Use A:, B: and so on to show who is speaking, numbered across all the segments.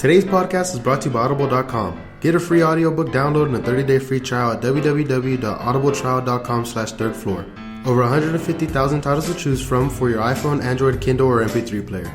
A: Today's podcast is brought to you by Audible.com. Get a free audiobook download and a 30-day free trial at www.audibletrial.com/thirdfloor. Over 150,000 titles to choose from for your iPhone, Android, Kindle, or MP3 player.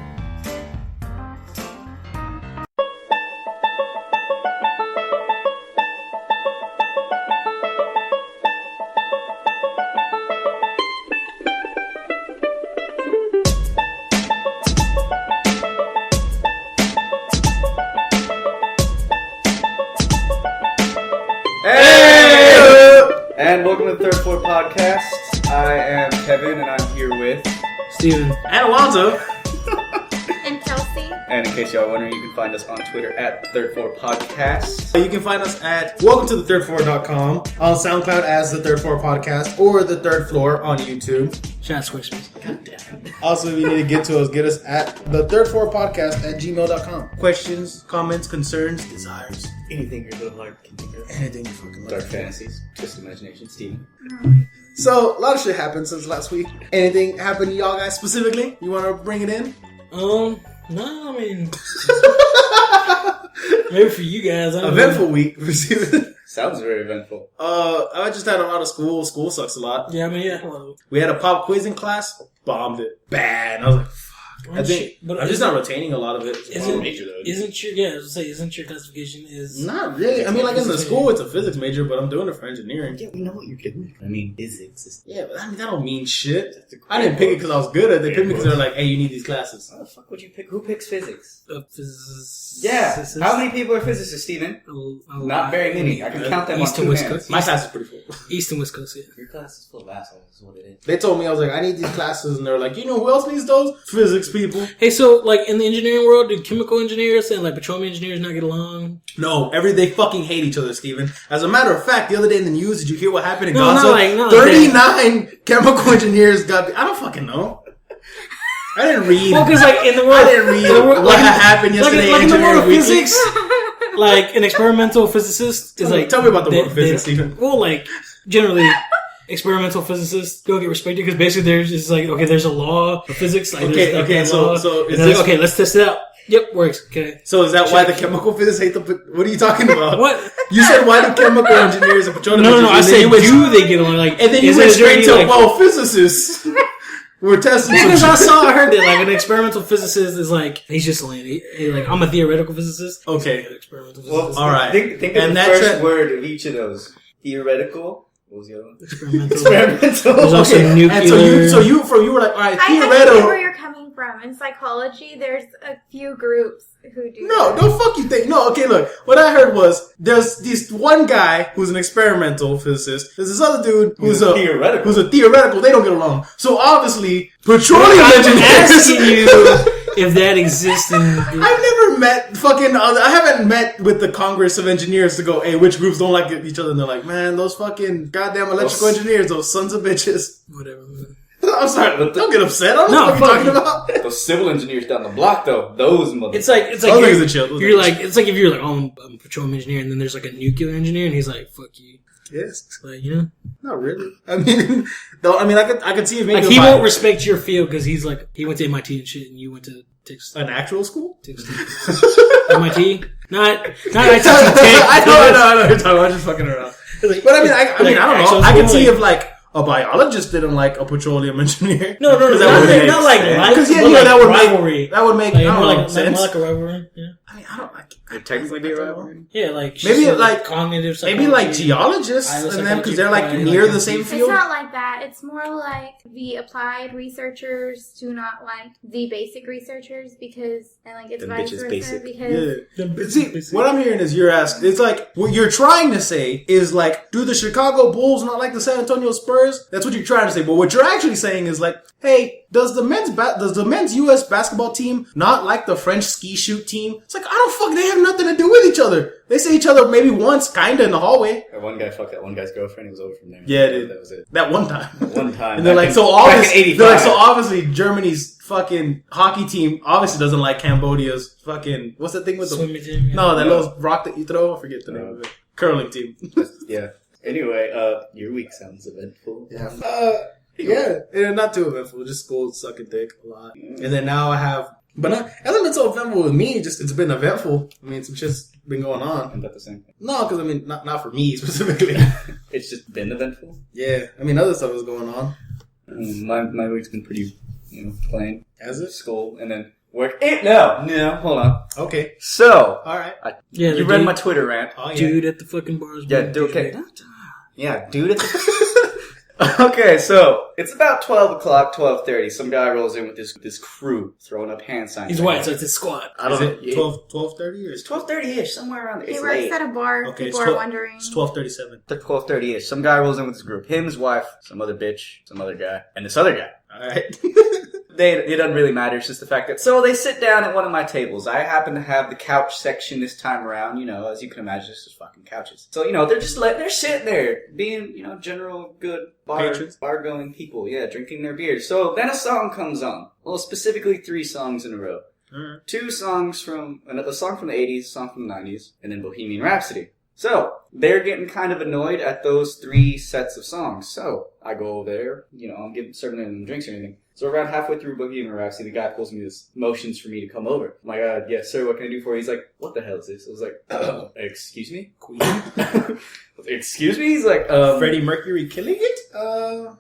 B: And welcome to the Third Floor Podcast. I am Kevin, and I'm here with
C: Steven
A: And Alonzo.
D: And Kelsi.
B: And in case y'all are wondering, you can find us on Twitter at Third Floor Podcast.
A: You can find us at welcome to the thirdfloor.com, on SoundCloud as the Third Floor Podcast, or the Third Floor on YouTube.
C: Shout out Squarespace.
A: God damn it. Also, if you need to get to us, get us at the Third Floor Podcast at gmail.com. Questions, comments, concerns, desires.
B: Anything your little heart can think of.
A: Anything you fucking like.
B: Dark fantasies, twisted imagination, Steven.
A: So, a lot of shit happened since last week. Anything happened to y'all guys specifically? You want to bring it in?
C: No, I mean, maybe for you guys. I don't
A: Eventful
C: know.
A: week for Steven.
B: Sounds very eventful.
A: I just had a lot of school. School sucks a lot.
C: Yeah, I mean, yeah.
A: We had a pop quiz in class. Bombed it. Bad. I was like, fuck. I think I'm just not retaining a Lot of it.
C: Isn't your classification is
A: Not really. I mean, like in the school, it's a physics major, but I'm doing it for engineering.
B: Yeah, we know what you're doing. I mean, physics is...
A: Yeah, but I mean, that don't mean shit. I didn't pick it because I was good at it. They picked me because they're like, hey, you need these classes.
B: How the fuck would you pick? Who picks physics?
C: physicists?
B: Yeah. How many people are physicists, Steven? Not very many. I can count them
C: East
B: on
C: and
B: two
C: West
B: hands.
C: Coast.
A: My class is pretty full.
C: East and West Coast, yeah.
B: Your class is full of assholes, is what it is.
A: They told me, I was like, I need these classes, and they're like, you know who else needs those? Physics people.
C: Hey, so, like, in the engineering world, do chemical engineers and, like, petroleum engineers not get along?
A: No, they fucking hate each other, Steven. As a matter of fact, the other day in the news, did you hear what happened in
C: No,
A: Gaza?
C: not like
A: 39 chemical engineers got... I don't fucking know. I didn't read.
C: Well, because, like, in the world...
A: I didn't read what happened yesterday
C: like in the world of
A: Wiki.
C: physics, like, an experimental physicist is like...
A: Tell me about the world of physics, Steven.
C: Well, like, generally... Experimental physicists don't get respected because basically there's just like, okay, there's a law of physics. Like,
A: So is
C: like,
A: this...
C: okay, let's test it out. Yep, works. Okay.
A: So is that why the chemical physicists hate the... What are you talking about?
C: What?
A: You said why do chemical engineers and petroleum
C: No,
A: engineers...
C: I said do they get along? Like,
A: And then you
C: is
A: went
C: there
A: straight
C: any,
A: to,
C: like,
A: well, physicists. We're testing some
C: because I
A: shit.
C: heard that like an experimental physicist is like, he's just like, like I'm a theoretical physicist.
A: Okay.
C: He's an experimental
B: Well,
C: physicist.
A: all right.
B: Think of
A: And
B: the
A: that's
B: first
A: it.
B: word of each of those. Theoretical. What was the other one?
C: Experimental.
B: Experimental.
C: There's also nuclear.
A: And so you were like, all right,
D: I get
A: theoretical.
D: where you're coming from. In psychology, there's a few groups who do
A: No,
D: that.
A: don't fuck you think. No, okay, look. What I heard was there's this one guy who's an experimental physicist. There's this other dude who's a
B: theoretical.
A: Who's a theoretical. They don't get along. So obviously, petroleum
C: I'm
A: engineers.
C: asking you if that exists in...
A: I've never met I haven't met with the Congress of Engineers to go, hey, which groups don't like each other? And they're like, man, those fucking goddamn electrical engineers, those sons of bitches.
C: Whatever.
A: I'm sorry, don't get upset. I don't know what you're talking about.
B: Those civil engineers down the block, though, those motherfuckers.
C: It's like
A: Those niggas are chill. Those
C: you're
A: niggas
C: like, it's like if you're like, oh, I'm a petroleum engineer, and then there's like a nuclear engineer, and he's like, fuck you.
A: Yes.
C: Like, you know?
A: Not really. I mean, though. I mean, I could see if maybe
C: Like, he won't respect your field because he's like, he went to MIT and shit, and you went to Texas.
A: an actual school.
C: MIT? Not ITT Tech.
A: I know. You're talking about just fucking around. But I mean, I don't know. I can see if like a biologist didn't like a petroleum engineer.
C: No,
A: Because
C: not like
A: because
C: but
A: that would
C: rivalry.
A: make
C: Like,
A: I don't know,
C: like,
A: sense.
C: like a rivalry. Yeah.
A: I mean, I don't like.
B: It'd technically be a rivalry.
C: Yeah, like
A: Maybe
C: sort of
A: like
C: cognitive
A: maybe like
C: psychology.
A: geologists and them because they're like near the same
D: It's
A: field.
D: not like that. It's more like the applied researchers do not like the basic researchers because, and like it's
B: The
D: vice
B: bitch is
D: versa
B: basic.
D: because
A: Yeah. But see, what I'm hearing is you're asking, it's like, what you're trying to say is like, do the Chicago Bulls not like the San Antonio Spurs? That's what you're trying to say. But what you're actually saying is like, hey, does the men's U.S. basketball team not like the French ski shoot team? It's like, I don't fuck, they have nothing to do with each other. They see each other maybe once, kinda in the hallway.
B: That one guy fucked that one guy's girlfriend. He was over from there.
A: Yeah, dude.
B: That was it.
A: That one time.
B: One time.
A: And they're like,
B: back
A: so
B: in
A: obviously,
B: 85.
A: they're like, so obviously Germany's fucking hockey team obviously doesn't like Cambodia's fucking, what's that thing with the,
C: Swimming team, yeah.
A: no, that little rock that you throw? I forget the name of it. Curling team.
B: Yeah. Anyway, your week sounds eventful.
A: Yeah. Yeah, not too eventful. Just school sucking dick a lot. And then now I have But it hasn't been so eventful with me. Just it's been eventful. I mean, some shit's been going on.
B: Isn't that the same thing?
A: No, because I mean, not for me specifically.
B: It's just been eventful?
A: Yeah, I mean, other stuff is going on.
B: My week's been pretty, plain.
A: Has it?
B: School, and then work. No, hold on.
A: Okay.
B: So,
A: All right.
C: Yeah,
B: you read my Twitter rant.
A: Oh, yeah.
C: dude at the fucking bars.
B: Yeah, dude, okay. Yeah, dude at the... Okay, so, it's about 12 o'clock, 12:30. Some guy rolls in with this crew throwing up hand signs.
C: He's white, so it's a squad.
B: I don't know.
A: Is it 12:30 or
B: It's 12:30-ish, somewhere around there.
D: He
B: It's
D: works
B: late.
D: at a bar.
A: Okay,
D: People
A: it's
D: are wondering.
A: It's 12:37.
B: 12:30-ish. Some guy rolls in with his group. Him, his wife, some other bitch, some other guy, and this other guy.
A: All right.
B: It doesn't really matter. It's just the fact that... So they sit down at one of my tables. I happen to have the couch section this time around. As you can imagine, it's just fucking couches. So, they're just they're sitting there being, general good
A: Patrons.
B: bar-going people. Yeah, drinking their beers. So then a song comes on. Well, specifically 3 songs in a row.
A: Mm-hmm.
B: 2 songs from... A song from the 80s, a song from the 90s, and then Bohemian Rhapsody. So, they're getting kind of annoyed at those 3 sets of songs. So, I go over there, I'm serving them drinks or anything. So around halfway through Bohemian Rhapsody, the guy pulls me this motions for me to come over. I'm like, yes sir, what can I do for you? He's like, what the hell is this? I was like, excuse me?
A: Queen.
B: Excuse me? He's like,
A: Freddie Mercury killing it?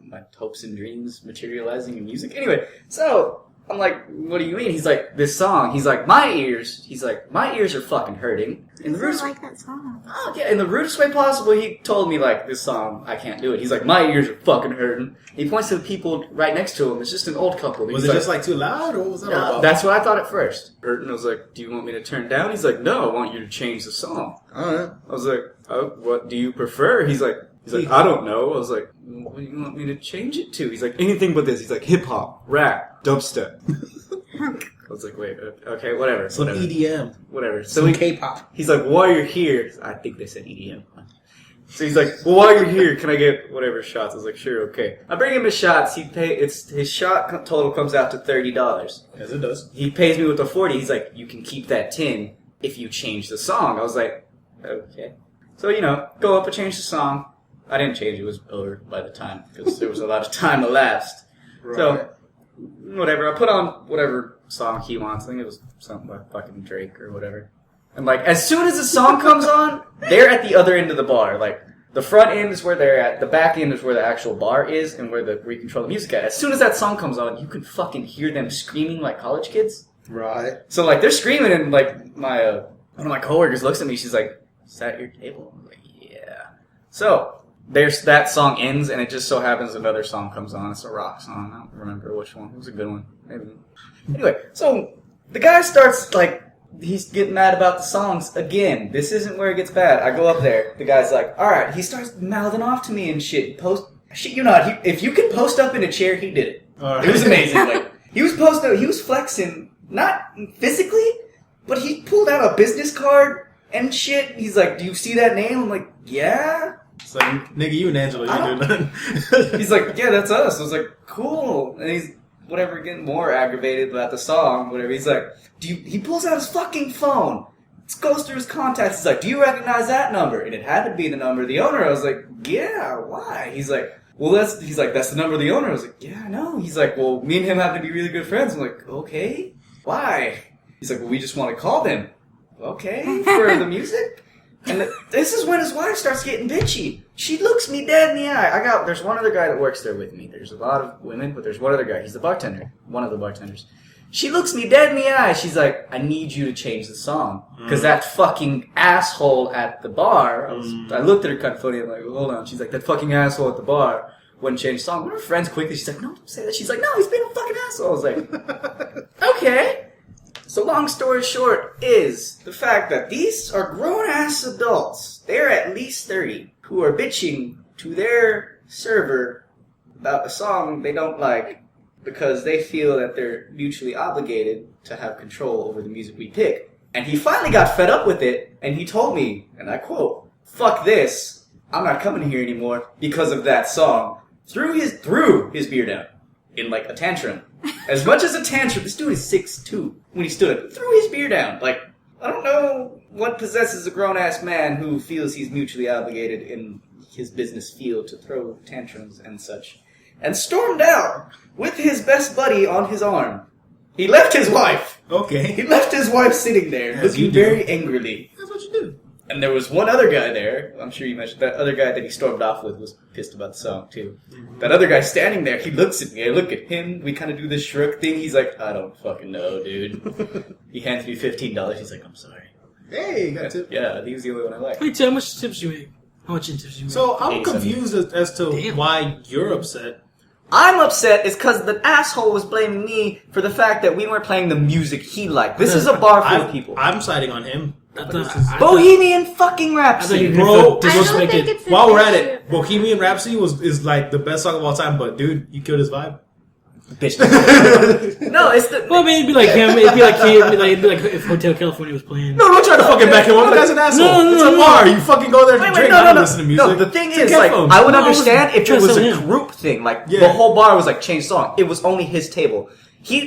B: my hopes and dreams materializing in music. Anyway, so... I'm like, what do you mean? He's like, this song. He's like, my ears are fucking hurting.
D: I don't like that song.
B: Oh, yeah, in the rudest way possible, he told me, this song, I can't do it. He's like, my ears are fucking hurting. He points to the people right next to him. It's just an old couple.
A: Was it just too loud, or was that all about?
B: That's what I thought at first. And I was like, do you want me to turn it down? He's like, no, I want you to change the song.
A: Alright.
B: I was like, oh, what do you prefer? He's like, I don't know. I was like, what do you want me to change it to? He's like, anything but this. He's like, hip-hop, rap, dubstep. I was like, wait, okay, whatever.
A: Some EDM.
B: Whatever. So
A: Some K-pop.
B: He's like, while you're here, I think they said EDM. So he's like, well, while you're here, can I get whatever shots? I was like, sure, okay. I bring him his shots. His shot total comes out to $30.
A: Yes, it does.
B: He pays me with the 40. He's like, you can keep that 10 if you change the song. I was like, okay. So, go up and change the song. I didn't change. It was over by the time because there was a lot of time elapsed.
A: Right.
B: So, whatever. I put on whatever song he wants. I think it was something by fucking Drake or whatever. And as soon as the song comes on, they're at the other end of the bar. The front end is where they're at. The back end is where the actual bar is and where we control the music at. As soon as that song comes on, you can fucking hear them screaming like college kids.
A: Right.
B: So they're screaming and my one of my coworkers looks at me. She's like, "Is that your table?" I'm like, "Yeah." So that song ends, and it just so happens another song comes on. It's a rock song. I don't remember which one. It was a good one. Maybe. Anyway, so the guy starts he's getting mad about the songs again. This isn't where it gets bad. I go up there. The guy's like, all right. He starts mouthing off to me and shit. If you could post up in a chair, he did it.
A: All right.
B: It was amazing. He was posting up. He was flexing, not physically, but he pulled out a business card and shit. He's like, do you see that name? I'm like, yeah.
A: It's like, nigga, you and Angela, you do nothing.
B: He's like, yeah, that's us. I was like, cool. And he's, getting more aggravated about the song, whatever. He's like, he pulls out his fucking phone. Goes through his contacts. He's like, do you recognize that number? And it had to be the number of the owner. I was like, yeah, why? He's like, that's the number of the owner. I was like, yeah, I know. He's like, well, me and him have to be really good friends. I'm like, okay. Why? He's like, well, we just want to call them. Okay, for the music? And this is when his wife starts getting bitchy. She looks me dead in the eye. There's one other guy that works there with me. There's a lot of women, but there's one other guy. He's the bartender. One of the bartenders. She looks me dead in the eye. She's like, I need you to change the song. Because that fucking asshole at the bar, I looked at her kind of funny. I'm like, hold on. She's like, that fucking asshole at the bar wouldn't change the song. One of her friends quickly, she's like, no, don't say that. She's like, no, he's being a fucking asshole. I was like, okay. So long story short is the fact that these are grown-ass adults. They're at least 30 who are bitching to their server about a song they don't like because they feel that they're mutually obligated to have control over the music we pick. And he finally got fed up with it, and he told me, and I quote, "Fuck this, I'm not coming here anymore because of that song." Threw his beer down in a tantrum. As much as a tantrum, this dude is 6'2". When he stood up, threw his beer down. I don't know what possesses a grown-ass man who feels he's mutually obligated in his business field to throw tantrums and such. And stormed out with his best buddy on his arm. He left his wife
A: Okay.
B: He left his wife sitting there,
A: As you
B: looking
A: do.
B: very angrily.
A: That's what you do.
B: And there was one other guy there. I'm sure you mentioned that other guy that he stormed off with was pissed about the song too. That other guy standing there, he looks at me. I look at him. We kind of do this shrug thing. He's like, I don't fucking know, dude. He hands me $15. He's like, I'm sorry.
A: Hey, you got tip.
B: Yeah, he was the only one I liked.
C: Wait, tell how much tips you make? How much in tips you make?
A: So I'm
B: 87.
A: confused as to
C: Damn.
A: why you're upset.
B: I'm upset is because the asshole was blaming me for the fact that we weren't playing the music he liked. This is a bar full of people.
A: I'm siding on him.
C: I thought
B: Bohemian fucking
C: you
B: Rhapsody.
C: didn't
A: Bro,
C: feel
D: I don't
C: disrespected.
D: think it's an
A: While we're at
D: issue.
A: it, Bohemian Rhapsody is like the best song of all time, but dude, you killed his vibe.
B: Bitch. No, it's the...
C: Well, I mean, it'd be like him. It'd be like him. It'd be like if Hotel California was playing.
A: No, don't try to fucking back him up. The guy's an asshole.
C: No,
A: It's a bar. You fucking go there to drink, not to listen to music.
B: No, the thing
A: Take
B: is, like,
A: headphones.
B: I would
C: No, I was
B: understand if it
C: trying to
B: was
C: sell
B: a
C: him.
B: group thing. Like,
A: Yeah.
B: the whole bar was like, change song. It was only his table.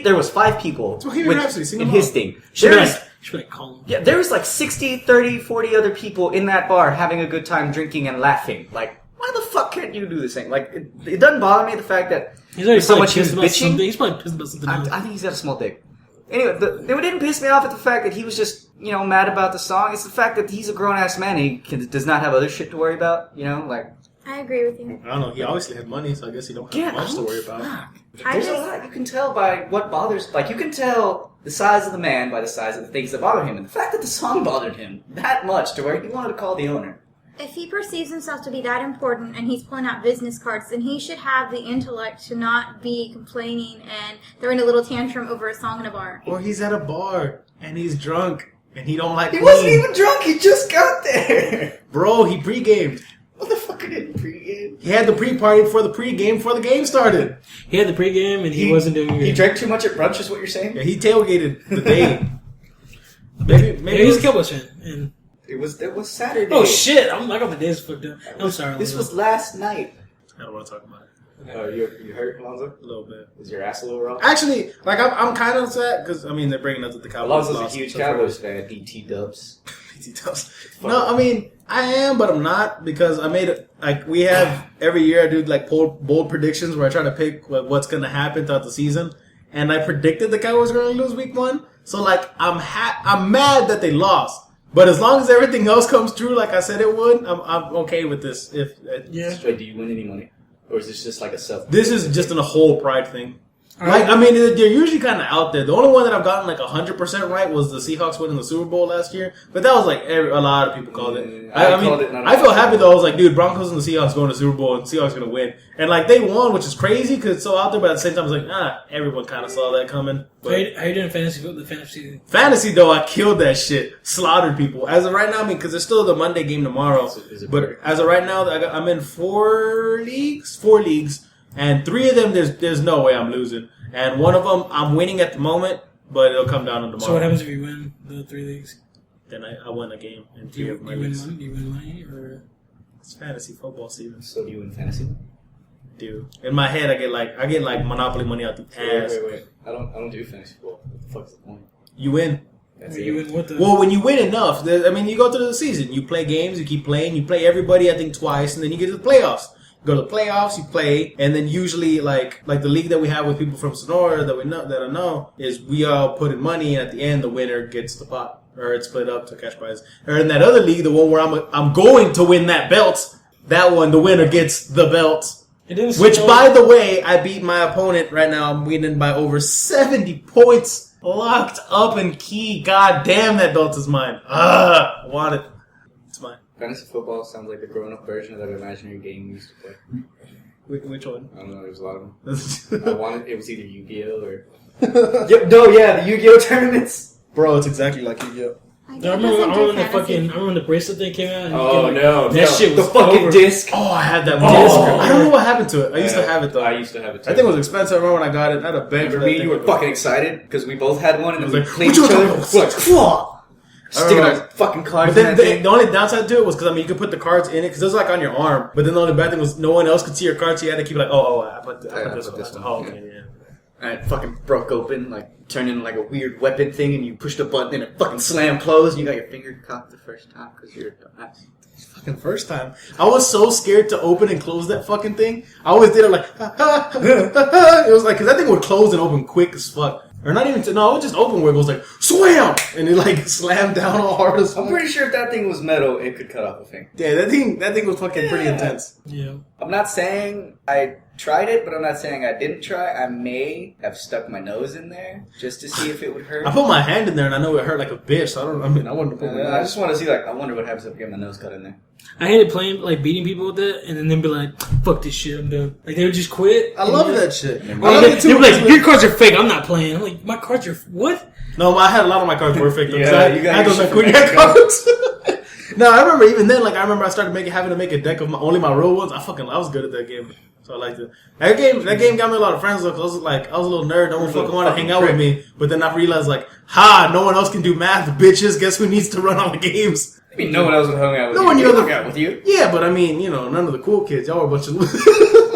B: There was 5 people
A: Bohemian Rhapsody, sing
B: in
A: them
B: his
A: all.
B: thing.
C: Should be
B: There's,
C: like, should be like Colin.
B: yeah, there was like 60, 30, 40 other people in that bar having a good time drinking and laughing. Like, why the fuck can't you do this thing? Like, it doesn't bother me the fact that
C: He's already
B: so
C: probably
B: much he was
C: pissed about
B: bitching.
C: something. He's probably pissed about something else.
B: I think he's got a small dick. Anyway, it didn't piss me off at the fact that he was just, mad about the song. It's the fact that he's a grown-ass man and he does not have other shit to worry about, like...
D: I agree with you.
A: I don't know. He obviously had money, so I guess he don't have much to worry about.
B: There's a lot you can tell by what bothers... Like, you can tell the size of the man by the size of the things that bother him. And the fact that the song bothered him that much to where he wanted to call the owner.
D: If he perceives himself to be that important and he's pulling out business cards, then he should have the intellect to not be complaining and throwing a little tantrum over a song in a bar.
A: Or he's at a bar and he's drunk and he don't like
B: He
A: weed.
B: wasn't even drunk, he just got there!
A: Bro, he pre-gamed.
B: Motherfucker didn't pregame.
A: He had the pre-party for the pre-game before the game started.
C: He had the pregame and he wasn't doing
B: He
C: it.
B: drank too much at brunch is what you're saying?
A: Yeah, he tailgated the day. maybe
C: Yeah, he's a
A: it was-
C: Cowboys fan. And
B: It was Saturday.
C: oh shit! I got the days fucked up. I'm sorry.
B: This
C: Alonzo.
B: was last night.
A: I don't want to talk about it.
B: Oh, you hurt, Alonzo?
A: A little bit.
B: Is your ass a little raw?
A: Actually, like I'm kind of upset because I mean they're bringing up that the Cowboys
B: Alonzo's a
A: lost.
B: huge
A: So
B: Cowboys fan. BT Dubs.
A: PT Dubs. No, I mean I am, but I'm not because I made it. Like we have every year, I do like bold predictions where I try to pick what's going to happen throughout the season, and I predicted the Cowboys were going to lose Week 1. So like I'm mad that they lost. But as long as everything else comes true, like I said it would, I'm okay with this.
C: Yeah.
B: Wait, do you win any money? Or is this just like a self?
A: This is just a whole pride thing.
C: Alright.
A: Like I mean, they're usually kind of out there. The only one that I've gotten like 100% right was the Seahawks winning the Super Bowl last year. But that was like a lot of people called it.
B: I
A: I mean,
B: called it, not
A: I feel
B: a-
A: happy though. I was like, dude, Broncos and the Seahawks going to the Super Bowl, and the Seahawks going to win. And like they won, which is crazy because it's so out there. But at the same time, I was like, everyone kind of saw that coming. But
C: How you doing fantasy? The fantasy.
A: fantasy though, I killed that shit, slaughtered people. As of right now, I mean, because there's still the Monday game tomorrow.
B: Is it
A: But
B: better?
A: as of right now, I'm in four leagues, and 3 of them there's no way I'm losing, and one of them I'm winning at the moment, but it'll come down to tomorrow.
C: So what happens if you win the 3 leagues?
A: Then I win a game in
C: Do
A: 3
C: you,
A: of my
C: you win
A: leagues.
C: money? Do you win money or?
A: It's fantasy football season,
B: So do you win fantasy?
A: dude. In my head, I get like Monopoly money out the ass.
B: Wait. I don't do fantasy football. What the fuck's the point?
A: You win.
B: That's
C: You
B: it.
C: win what the?
A: Well, when you win enough, I mean, you go through the season. You play games, you keep playing, you play everybody, I think, twice, and then you get to the playoffs. You go to the playoffs, you play, and then usually, like the league that we have with people from Sonora that I know, is we all put in money, and at the end, the winner gets the pot, or it's split up to cash prize. Or in that other league, the one where I'm going to win that belt, that one, the winner gets the belt.
C: It didn't
A: Which,
C: slow-
A: by the way, I beat my opponent right now. I'm winning by over 70 points. Locked up and key. God damn, that belt is mine. I want it. It's mine.
B: Fantasy football sounds like the grown-up version of that imaginary game we used to play.
A: Which one?
B: I don't know. There's a lot of them. I wanted. It was either Yu-Gi-Oh or.
A: Bro,
B: the Yu-Gi-Oh tournaments.
A: it's exactly like Yu-Gi-Oh.
C: I remember when the bracelet thing came out. And
B: Oh
C: you could,
B: no,
C: that shit was
B: the fucking
C: over.
B: disc.
A: Oh, I had that
C: Oh.
A: disc. I don't know what happened to it. I used to have it though.
B: I used to have it too.
A: I think it was expensive. I remember when I got it. I had a beg for
B: Remember
A: that
B: me?
A: thing.
B: You were fucking excited because we both had one, and then
A: I
B: we
A: was like,
B: cleaned
A: "What
B: each
A: you
B: other.
A: talking about?"
B: Like, "Whoa!" Sticking
A: remember-
B: our fucking cards
A: But
B: in
A: then
B: that thing.
A: the only downside to it was because I mean you could put the cards in it because it was like on your arm. But then the only bad thing was no one else could see your cards. So you had to keep like, I put this one. Oh, okay, yeah.
B: And it fucking broke open, like turned into like a weird weapon thing, and you pushed a button and it fucking slammed closed, and you got your finger cocked the first time because you're a dumbass.
A: Fucking first time. I was so scared to open and close that fucking thing. I always did it like, it was like, because that thing would close and open quick as fuck. I Or not even, no, it was just open where it goes like, swam! And it like slammed down all hard as fuck.
B: I'm pretty sure if that thing was metal, it could cut off a finger.
A: Yeah, that thing was fucking pretty intense.
C: Yeah.
B: I'm not saying I tried it, but I'm not saying I didn't try. I may have stuck my nose in there just to see if it would hurt.
A: I put my hand in there and I know it hurt like a bitch, so I wanted to put my
B: I just want to see, like, I wonder what happens if I get my nose cut in there.
C: I hated playing, like, beating people with it, and then they'd be like, fuck this shit, I'm done. Like, they would just quit.
A: I love that shit. I
C: Or
A: love
C: they,
A: it
C: they'd
A: too.
C: be like, your cards are fake, I'm not playing. I'm like, my cards are, what?
A: No, I had a lot of my cards were fake.
B: Yeah, you got
A: I
B: your
A: those
B: shit
A: like
B: from
A: cognac
B: Mexico.
A: cards. No, I remember even then, like, I started having to make a deck of only my real ones. I was good at that game. So I liked it. That game got me a lot of friends though, cause I was a little nerd. No one fucking wanted to hang out with me. But then I realized like, no one else can do math, bitches. Guess who needs to run all the games?
B: I mean, no one else would hung out with
A: No
B: you.
A: one
B: They
A: knew
B: hung out with you.
A: Yeah, but I mean, none of the cool kids. Y'all were a bunch of.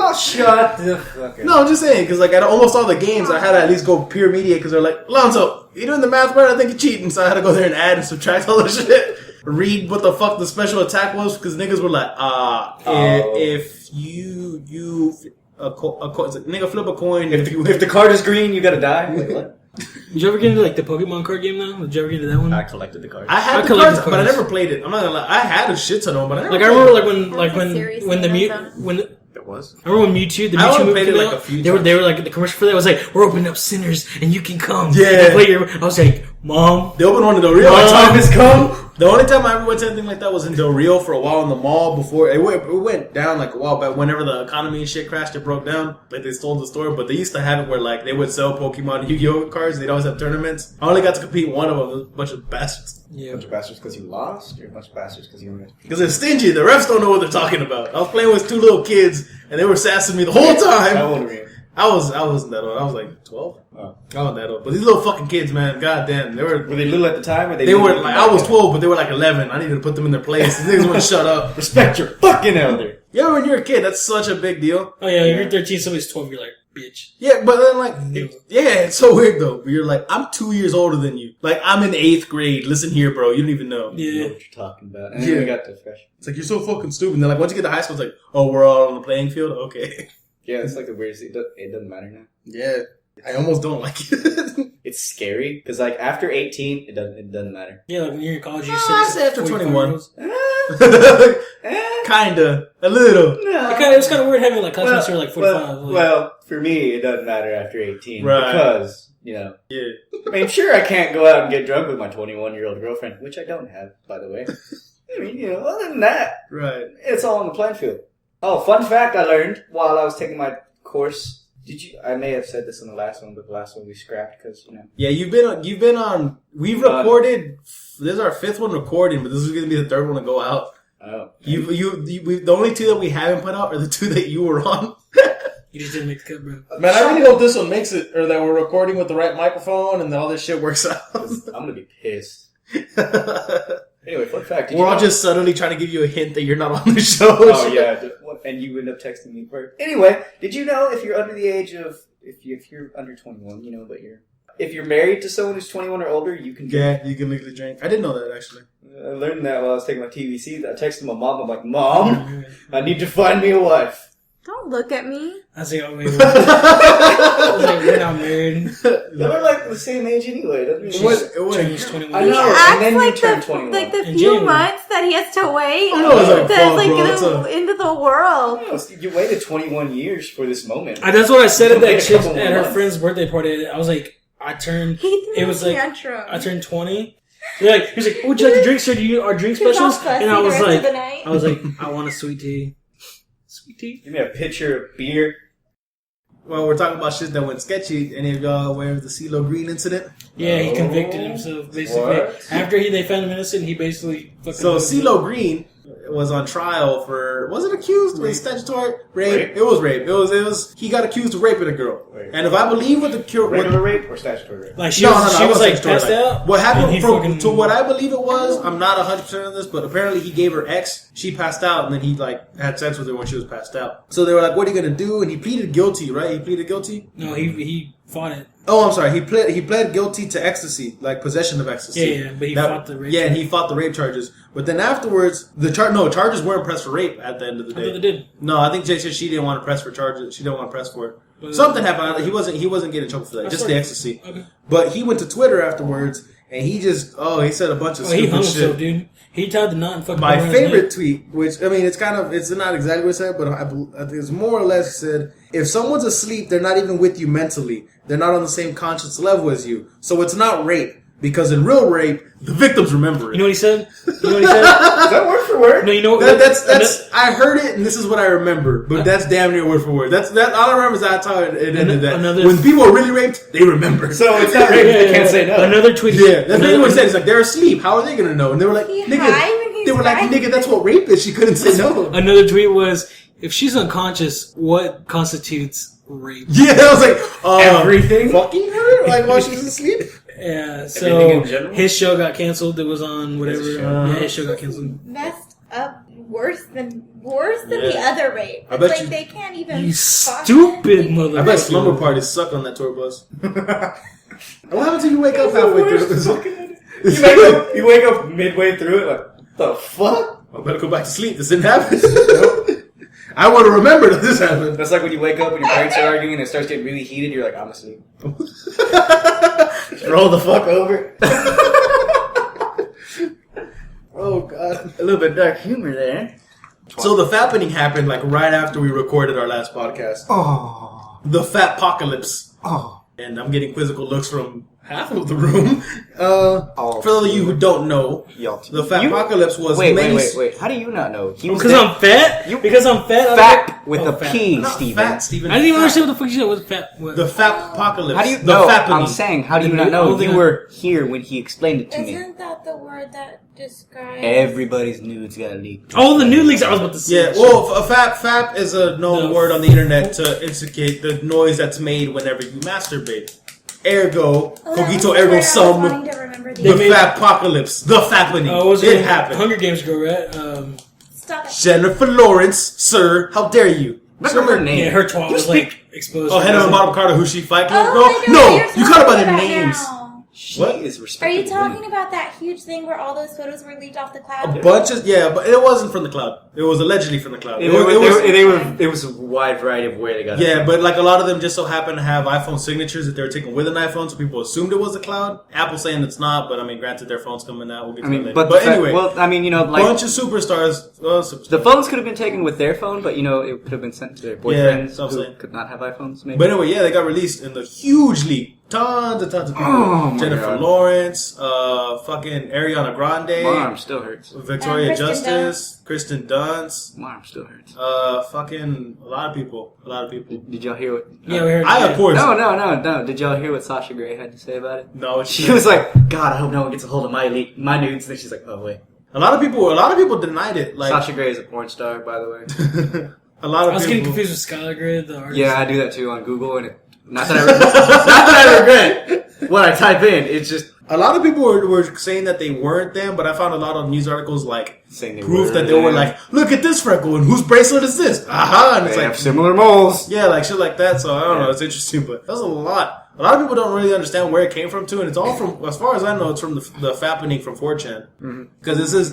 B: Oh, shut the fuck up.
A: No, I'm just saying, because like at almost all the games, I had to at least go peer mediate because they're like, Alonzo, you doing the math right? I think you're cheating. So I had to go there and add and subtract all the shit. Read what the fuck the special attack was because niggas were like, if you nigga flip a coin.
B: If the card is green, you gotta die. Wait, what?
C: Did you ever get into, like, the Pokemon card game, though? Did you ever get into that one?
B: I collected the cards.
A: I had
C: I
A: the
C: collected
A: cards, but I
C: cards.
A: never played it. I'm not gonna lie. I had a shit ton of them, but I never
C: Like, I
A: played
C: remember,
A: it.
C: like, when
D: Series
C: the
D: thing,
C: Mew...
D: that's
C: When the,
B: It was.
C: I remember when Mewtwo, the
A: I
C: Mewtwo
A: only
C: movie
A: played it
C: came
A: like
C: out,
A: a few
C: they were
A: times.
C: like, the commercial for that was like, we're opening up Sinners, and you can come.
A: Yeah.
C: And play your, I was like, Mom.
A: They opened one in Del Rio.
C: Mom.
A: Time has come. The only time I ever went to anything like that was in Del Rio for a while in the mall before it went down like a while back. Whenever the economy and shit crashed, it broke down. Like they stole the store, but they used to have it where like they would sell Pokemon and Yu-Gi-Oh cards. They'd always have tournaments. I only got to compete in one of them. It was a bunch of bastards.
C: Yeah.
B: Bunch of bastards because you lost, or a bunch of bastards because you won?
A: Because they're stingy. The refs don't know what they're talking about. I was playing with two little kids and they were sassing me the whole time.
B: How old were you?
A: I wasn't that old. I was like 12.
B: Oh.
A: I wasn't that old. But these little fucking kids, man, goddamn, they were.
B: Were they little at the time, or
A: They were like, I was 12, but they were like 11. I needed to put them in their place. These niggas wouldn't shut up.
B: Respect your fucking elder.
A: Yeah, when you're a kid, that's such a big deal.
C: Oh, yeah, if you're 13, somebody's 12, you're like, bitch.
A: Yeah, but then like,
C: Yeah.
A: it's so weird though. You're like, I'm 2 years older than you. Like, I'm in 8th grade. Listen here, bro. You don't even know.
B: You know
C: Yeah.
B: what you're talking about. And then we got to fresh.
A: It's like, you're so fucking stupid. And then like, once you get to high school, it's like, oh, we're all on the playing field? Okay.
B: Yeah, it's like the weirdest. It doesn't matter now.
A: Yeah. I almost don't like it.
B: It's scary because like after 18, it doesn't matter.
C: Yeah, like when you're in college, you
A: I
C: sit
A: say after 21.
B: Eh,
A: Kinda. A little.
B: no.
C: It's kind of weird having like classmates who are like 45.
B: Well, for me, it doesn't matter after 18
A: Right.
B: because
A: Yeah.
B: I mean, sure, I can't go out and get drunk with my 21-year-old girlfriend, which I don't have, by the way. I mean, other than that,
A: Right.
B: it's all on the playing field. Oh, fun fact I learned while I was taking my course. I may have said this in the last one, but the last one we scrapped because,
A: Yeah, you've been on, we've recorded, this is our 5th one recording, but this is going to be the 3rd one to go out.
B: Oh.
A: The only 2 that we haven't put out are the 2 that you were on.
C: You just didn't make the cut, bro.
A: Man, I really hope this one makes it, or that we're recording with the right microphone and that all this shit works out.
B: I'm going to be pissed. Anyway, fun fact.
A: We're all just subtly trying to give you a hint that you're not on the show.
B: Oh, yeah. And you end up texting me first. Anyway, did you know if you're under the age of, if you're under 21, but if you're married to someone who's 21 or older, you can drink.
A: Yeah, you can legally drink. I didn't know that, actually.
B: I learned that while I was taking my TVC. I texted my mom. I'm like, Mom, I need to find me a wife.
D: Don't look at me.
C: I was like, oh, wait, I was like, we're not married.
B: They were like the same age anyway. Doesn't mean
C: Change 21.
B: I
D: He
B: know,
D: acts
B: and then you
D: like
B: turn
D: the
B: 21.
D: like the
C: In
D: few
C: January.
D: months that he has to wait.
A: I know, it's like,
D: to,
A: fuck,
D: like,
A: bro,
D: get
A: it's a-
D: into the world.
B: You waited 21 years for this moment.
C: That's what I said at
B: Wait a
C: that chick
B: couple
C: at her
B: months.
C: friend's birthday party. I was like, I turned
D: He threw
C: It was
D: a
C: like-
D: tantrum.
C: I turned 20. They're like, he's like, oh, would you like to drink, sir? Do you our drink
D: He was all
C: specials?
D: fussy
C: And I
D: the
C: was
D: rest of the
C: like,
D: night.
C: I want a sweet tea. Sweet tea?
B: Give me a pitcher of beer.
A: Well, we're talking about shit that went sketchy. Any of y'all aware of the CeeLo Green incident?
C: Yeah, he
B: Oh.
C: convicted himself basically.
B: What?
C: After they found him innocent, he basically fucking.
A: So CeeLo Green was on trial for, was it accused with statutory rape? It was rape. It was he got accused of raping a girl.
B: Wait.
A: And if I believe what the cure,
B: Regular rape or statutory rape?
C: Like she was
A: it
C: like
A: wasn't
C: passed
A: statutory.
C: out.
A: What
C: and
A: happened
C: he
A: from
C: fucking-
A: to what I believe it was, I'm not 100% on this, but apparently he gave her X, she passed out, and then he like had sex with her when she was passed out. So they were like, "What are you gonna do?" And he pleaded guilty, right? He pleaded guilty.
C: No, he fought it.
A: Oh, I'm sorry. He pled guilty to ecstasy, like possession of ecstasy.
C: Yeah, but he fought the rape.
A: Yeah, and he fought the rape charges. But then afterwards, charges weren't pressed for rape at the end of the day.
C: I thought they did.
A: No, I think Jay said she didn't want to press for charges. She didn't want to press for it. Something happened. He wasn't getting in trouble for that. Just the ecstasy. Okay. But he went to Twitter afterwards, and he said a bunch of stupid
C: he hung
A: shit.
C: himself, dude. He tied the knot and fucking.
A: My favorite tweet, which I mean, it's not exactly what it said, but I think it's more or less said, if someone's asleep, they're not even with you mentally. They're not on the same conscious level as you. So it's not rape. Because in real rape, the victims remember it.
C: You know what he said? Does
B: that word for word?
C: No, you know
A: that's I heard it and this is what I remember. But that's damn near word for word. That's all I remember is that's how it ended. That when people are really raped, they remember.
B: So it's not rape. They can't say no.
C: Another tweet.
A: Yeah, that's what he said. It's like they're asleep. How are they gonna know? And they were like, nigga, that's what rape is. She couldn't say no.
C: Another tweet was, if she's unconscious, what constitutes rape?
A: Yeah, I was like,
B: everything.
A: Fucking her, like while she's asleep.
C: Yeah, so his show got canceled. It was on whatever. Yeah, his show got canceled.
D: Messed up, worse than the other rape.
A: I bet
D: like
A: you,
D: they can't even.
C: You stupid motherfucker!
A: I bet slumber parties suck on that tour bus. What happens if you wake up halfway through?
B: You wake up midway through it, like the fuck?
A: I better go back to sleep. This didn't happen. I want to remember that this happened.
B: That's like when you wake up and your parents are arguing and it starts getting really heated. You're like, I'm asleep. Roll the fuck over.
A: Oh god,
B: a little bit dark humor there.
A: So the fappening happened like right after we recorded our last podcast.
C: Oh,
A: the fatpocalypse.
C: Oh,
A: and I'm getting quizzical looks from half of the room. For those of you who don't know, the fatpocalypse was
B: Wait. How do you not know?
C: Because I'm fat? Because I'm fat?
B: Fat with a P, Steven.
A: Fat, Steven.
C: I didn't even understand what the fuck you said. What's fat? What?
A: The fatpocalypse.
B: How do you
A: know?
B: I'm saying, how do you not know? You were here when he explained it to me.
D: Isn't that the word that describes...
B: Everybody's nudes got leaked.
C: Oh, the nude leaks I was about to say.
A: Yeah, well, fap is a known word on the internet to indicate the noise that's made whenever you masturbate. Ergo, cogito ergo sum, the fatpocalypse, the fappening. It happened.
C: Hunger Games girl, right?
D: Stop it.
A: Jennifer Lawrence, sir, how dare you?
B: Remember her name?
C: Yeah, her twat was like exposed.
A: Oh, Hannah Montana Carter, who she fight club?
D: Oh,
A: No, you caught about their names.
D: Now.
B: What is respected?
D: Are you talking about that huge thing where all those photos were leaked off the cloud?
A: A bunch of but it wasn't from the cloud. It was allegedly from the cloud.
B: It was a wide variety of where they got it.
A: Yeah, but like a lot of them just so happen to have iPhone signatures that they were taken with an iPhone, so people assumed it was the cloud. Apple saying it's not, but I mean, granted, their phones coming out. We'll get to that later. But anyway,
B: bunch
A: of superstars.
B: The phones could have been taken with their phone, but it could have been sent to their boyfriends who could not have iPhones. Maybe.
A: But anyway, they got released in the huge leak. Tons of people. Jennifer Lawrence, fucking Ariana Grande.
B: My arm still hurts.
A: Victoria Justice, Kristen Dunst.
B: My arm still hurts.
A: Fucking a lot of people.
B: Did y'all hear what?
C: Yeah, we heard.
A: Of course.
B: No. Did y'all hear what Sasha Grey had to say about it?
A: No,
B: she was like, "God, I hope no one gets a hold of my nudes." Then she's like, "Oh wait."
A: A lot of people denied it. Like
B: Sasha Grey is a porn star, by the way.
A: A lot of
C: I was
A: people.
C: getting confused with Skylar Grey, the artist.
B: Yeah, I do that too on Google, and not that I regret what I type in. It's just
A: a lot of people were saying that they weren't them, but I found a lot of news articles like
B: saying
A: proof that they were like, look at this freckle and whose bracelet is this? Aha! And it's
B: they
A: like
B: have similar moles.
A: Yeah, like shit like that. So I don't know. It's interesting, but that's a lot. A lot of people don't really understand where it came from too, and it's all from, as far as I know, it's from the fappening from 4chan. Because this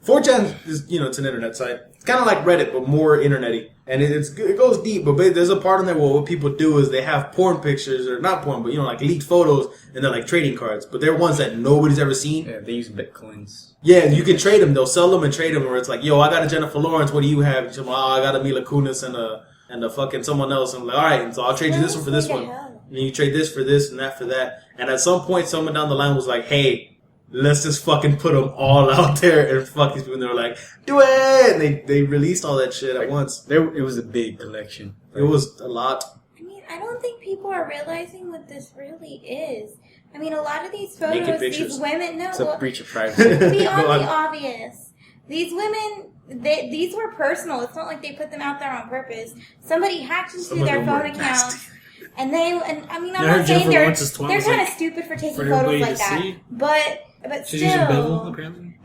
A: 4chan is, it's an internet site. It's kind of like Reddit, but more internet-y. And it goes deep, but there's a part in there where what people do is they have porn pictures, or not porn, but like leaked photos, and they're like trading cards. But they're ones that nobody's ever seen.
B: Yeah, they use bitcoins.
A: Yeah, you can trade them. They'll sell them and trade them, where it's like, yo, I got a Jennifer Lawrence, what do you have? And I got a Mila Kunis and a fucking someone else. And I'm like, alright, and so I'll trade you this one for this one. And you trade this for this and that for that. And at some point, someone down the line was like, hey, let's just fucking put them all out there and fuck these people. And they were like, do it! And they released all that shit at once.
B: It was a big collection.
A: It was a lot.
D: I mean, I don't think people are realizing what this really is. I mean, a lot of these photos, these women... No,
B: it's a breach of privacy.
D: Beyond the obvious. These women... these were personal. It's not like they put them out there on purpose. Somebody hacked into their phone accounts. And I'm not saying they're kind of stupid for taking photos like that. See? But still,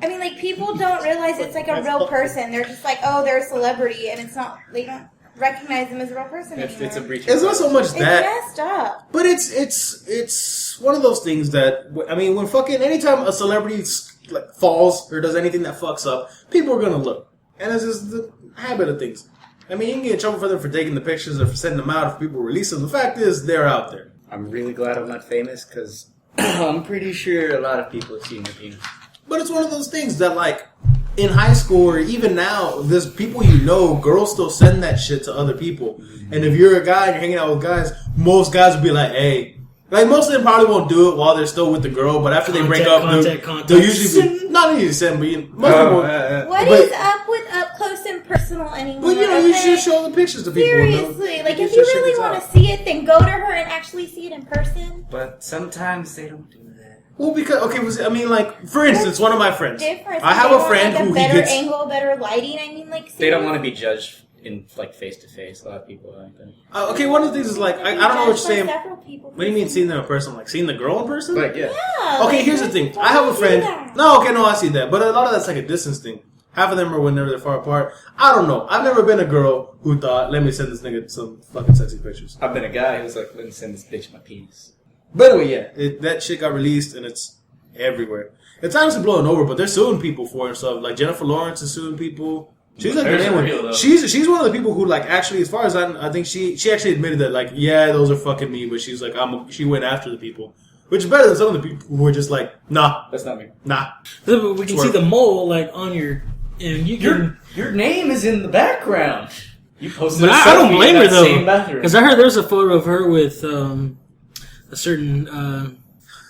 D: I mean, like, people don't realize it's like a real person. They're just like, oh, they're a celebrity, and it's not. They don't recognize them as a real person anymore.
B: It's a breach.
A: It's not so much that.
D: It's messed up.
A: But it's one of those things that, I mean, when fucking, anytime a celebrity like falls or does anything that fucks up, people are gonna look. And it's just the habit of things. I mean, you can get in trouble for them for taking the pictures or for sending them out if people release them. The fact is, they're out there.
B: I'm really glad I'm not famous because I'm pretty sure a lot of people have seen the penis.
A: But it's one of those things that, like, in high school or even now, there's people you know, girls still send that shit to other people. And if you're a guy and you're hanging out with guys, most guys will be like, hey. Like, most of them probably won't do it while they're still with the girl, but after they break up, they'll usually be, not usually send, but most people.
D: What is up with up close and personal anymore?
A: But, you know, you should show the pictures to people.
D: Seriously. Like, if you really want to see it, then go to her and actually see it in person.
B: But sometimes they don't do that.
A: Well, because, okay, I mean, like, for instance, one of my friends.
D: Different.
A: I have a friend
D: like
A: who
D: better
A: he gets...
D: angle, better lighting. I mean, like,
B: they don't want to be judged in, like, face-to-face. A lot of people like that.
A: Okay, one of the things is, like, I don't know what you're saying.
D: What
A: do you mean seeing them in person? Like, seeing the girl in person?
B: Like, yeah.
D: Yeah.
A: Okay, here's the thing. I have a friend. No, okay, no, I see that. But a lot of that's like a distance thing. Half of them are whenever they're far apart. I don't know. I've never been a girl who thought, let me send this nigga some fucking sexy pictures.
B: I've been a guy who's like, let me send this bitch my penis.
A: But anyway, yeah, that shit got released and it's everywhere. It's honestly blowing over, but they're suing people for it and stuff. Like Jennifer Lawrence is suing people. She's like she's one of the people who like actually, as far as I think she actually admitted that like, yeah, those are fucking me, but she's like she went after the people. Which is better than some of the people who were just like, nah.
B: That's not me.
A: Nah.
C: We can see the mole like on your... And
B: your name is in the background. You posted
C: but I don't blame her though. Because I heard there's a photo of her with a certain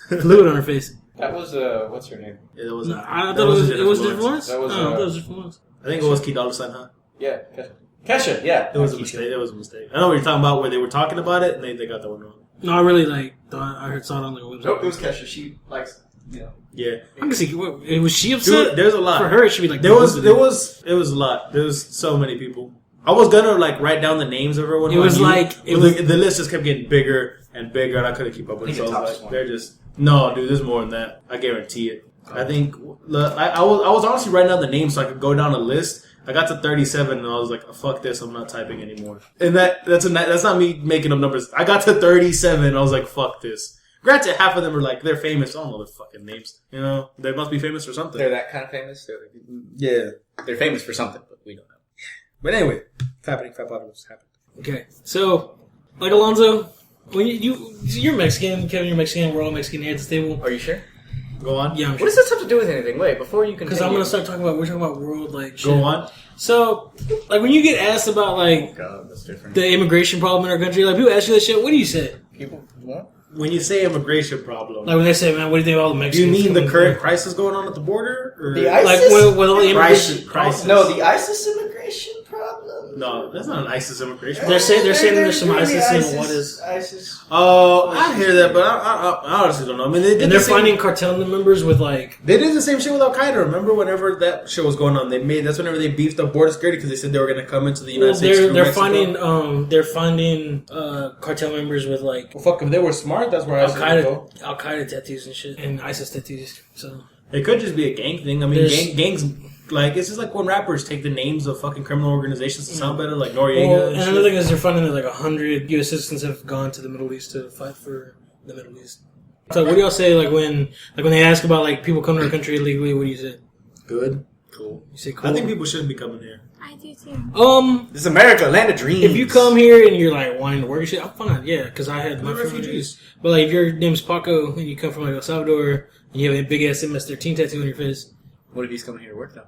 C: fluid on her face.
B: That was, what's her name?
A: It wasn't.
C: I thought it was Jennifer Lawrence?
B: That was,
C: that was Jennifer Lawrence.
A: I think it was Key Dollar Sign, huh?
B: Yeah, Kesha, yeah.
A: It was a mistake. It was a mistake. I know what you're talking about, where they were talking about it, and they got that one wrong.
C: No, I really saw it on the website.
B: Nope, it was Kesha. She likes, you know.
A: Yeah.
C: I can see. Was she upset?
A: Dude, there's a lot.
C: For her, it should be like...
A: It was a lot. There was so many people. I was gonna, like, write down the names of everyone. The list just kept getting bigger and bigger, and I couldn't keep up with it. So I was like, they're just... No, dude, there's more than that. I guarantee it. I think... I was honestly writing down the names so I could go down a list. I got to 37 and I was like, fuck this, I'm not typing anymore. And that's not me making up numbers. I got to 37 and I was like, fuck this. Granted, half of them are like, they're famous. I don't know their fucking names. You know, they must be famous for something.
B: They're that kind of famous?
A: Yeah.
B: They're famous for something, but we don't know.
A: But anyway, Fat Podcast happened.
C: Okay, so, like Alonzo, when you're Mexican, Kevin, you're Mexican, we're all Mexican here at this table.
B: Are you sure?
A: Go on.
C: Yeah, I'm sure.
B: What does this have to do with anything? Wait, before you continue.
C: Because I'm going to start talking about, we're talking about world, like, shit.
A: Go on.
C: So, like, when you get asked about, like,
B: oh God, that's different.
C: The immigration problem in our country, like, people ask you that shit, what do you say?
B: People, what?
A: When you say immigration problem,
C: like when they say, "Man, what do you think of all the Mexicans?"
A: Do you mean the current crisis going on at the border, or
B: the ISIS?
C: Like with all the immigration
A: crisis?
B: No, the ISIS immigration problem.
A: No, that's not an ISIS immigration.
C: They're saying there's some ISIS in what is
B: ISIS?
A: Oh, I hear that, but I honestly don't know. I mean,
C: they're finding cartel members with like
A: they did the same shit with Al Qaeda. Remember, whenever that shit was going on, that's whenever they beefed up border security because they said they were going to come into the United States.
C: They're finding cartel members with like
A: fuck, if they were smart, that's where
C: Al Qaeda tattoos and shit and ISIS tattoos. So
A: it could just be a gang thing. I mean, gangs. Like, it's just like when rappers take the names of fucking criminal organizations to sound better, like Noriega.
C: Well, and another thing is they're finding that like 100 U.S. citizens have gone to the Middle East to fight for the Middle East. So what do y'all say like when they ask about like people coming to our country illegally? What do you say? Good. Cool. You say cool?
A: I think people shouldn't be coming here.
D: I do too.
B: This is America, land of dreams.
C: If you come here and you're like wanting to work and shit, I'm fine. Yeah, because I had my
A: refugees.
C: But like if your name's Paco and you come from like El Salvador and you have a big ass MS-13 tattoo on your face.
B: What if he's coming here to work though?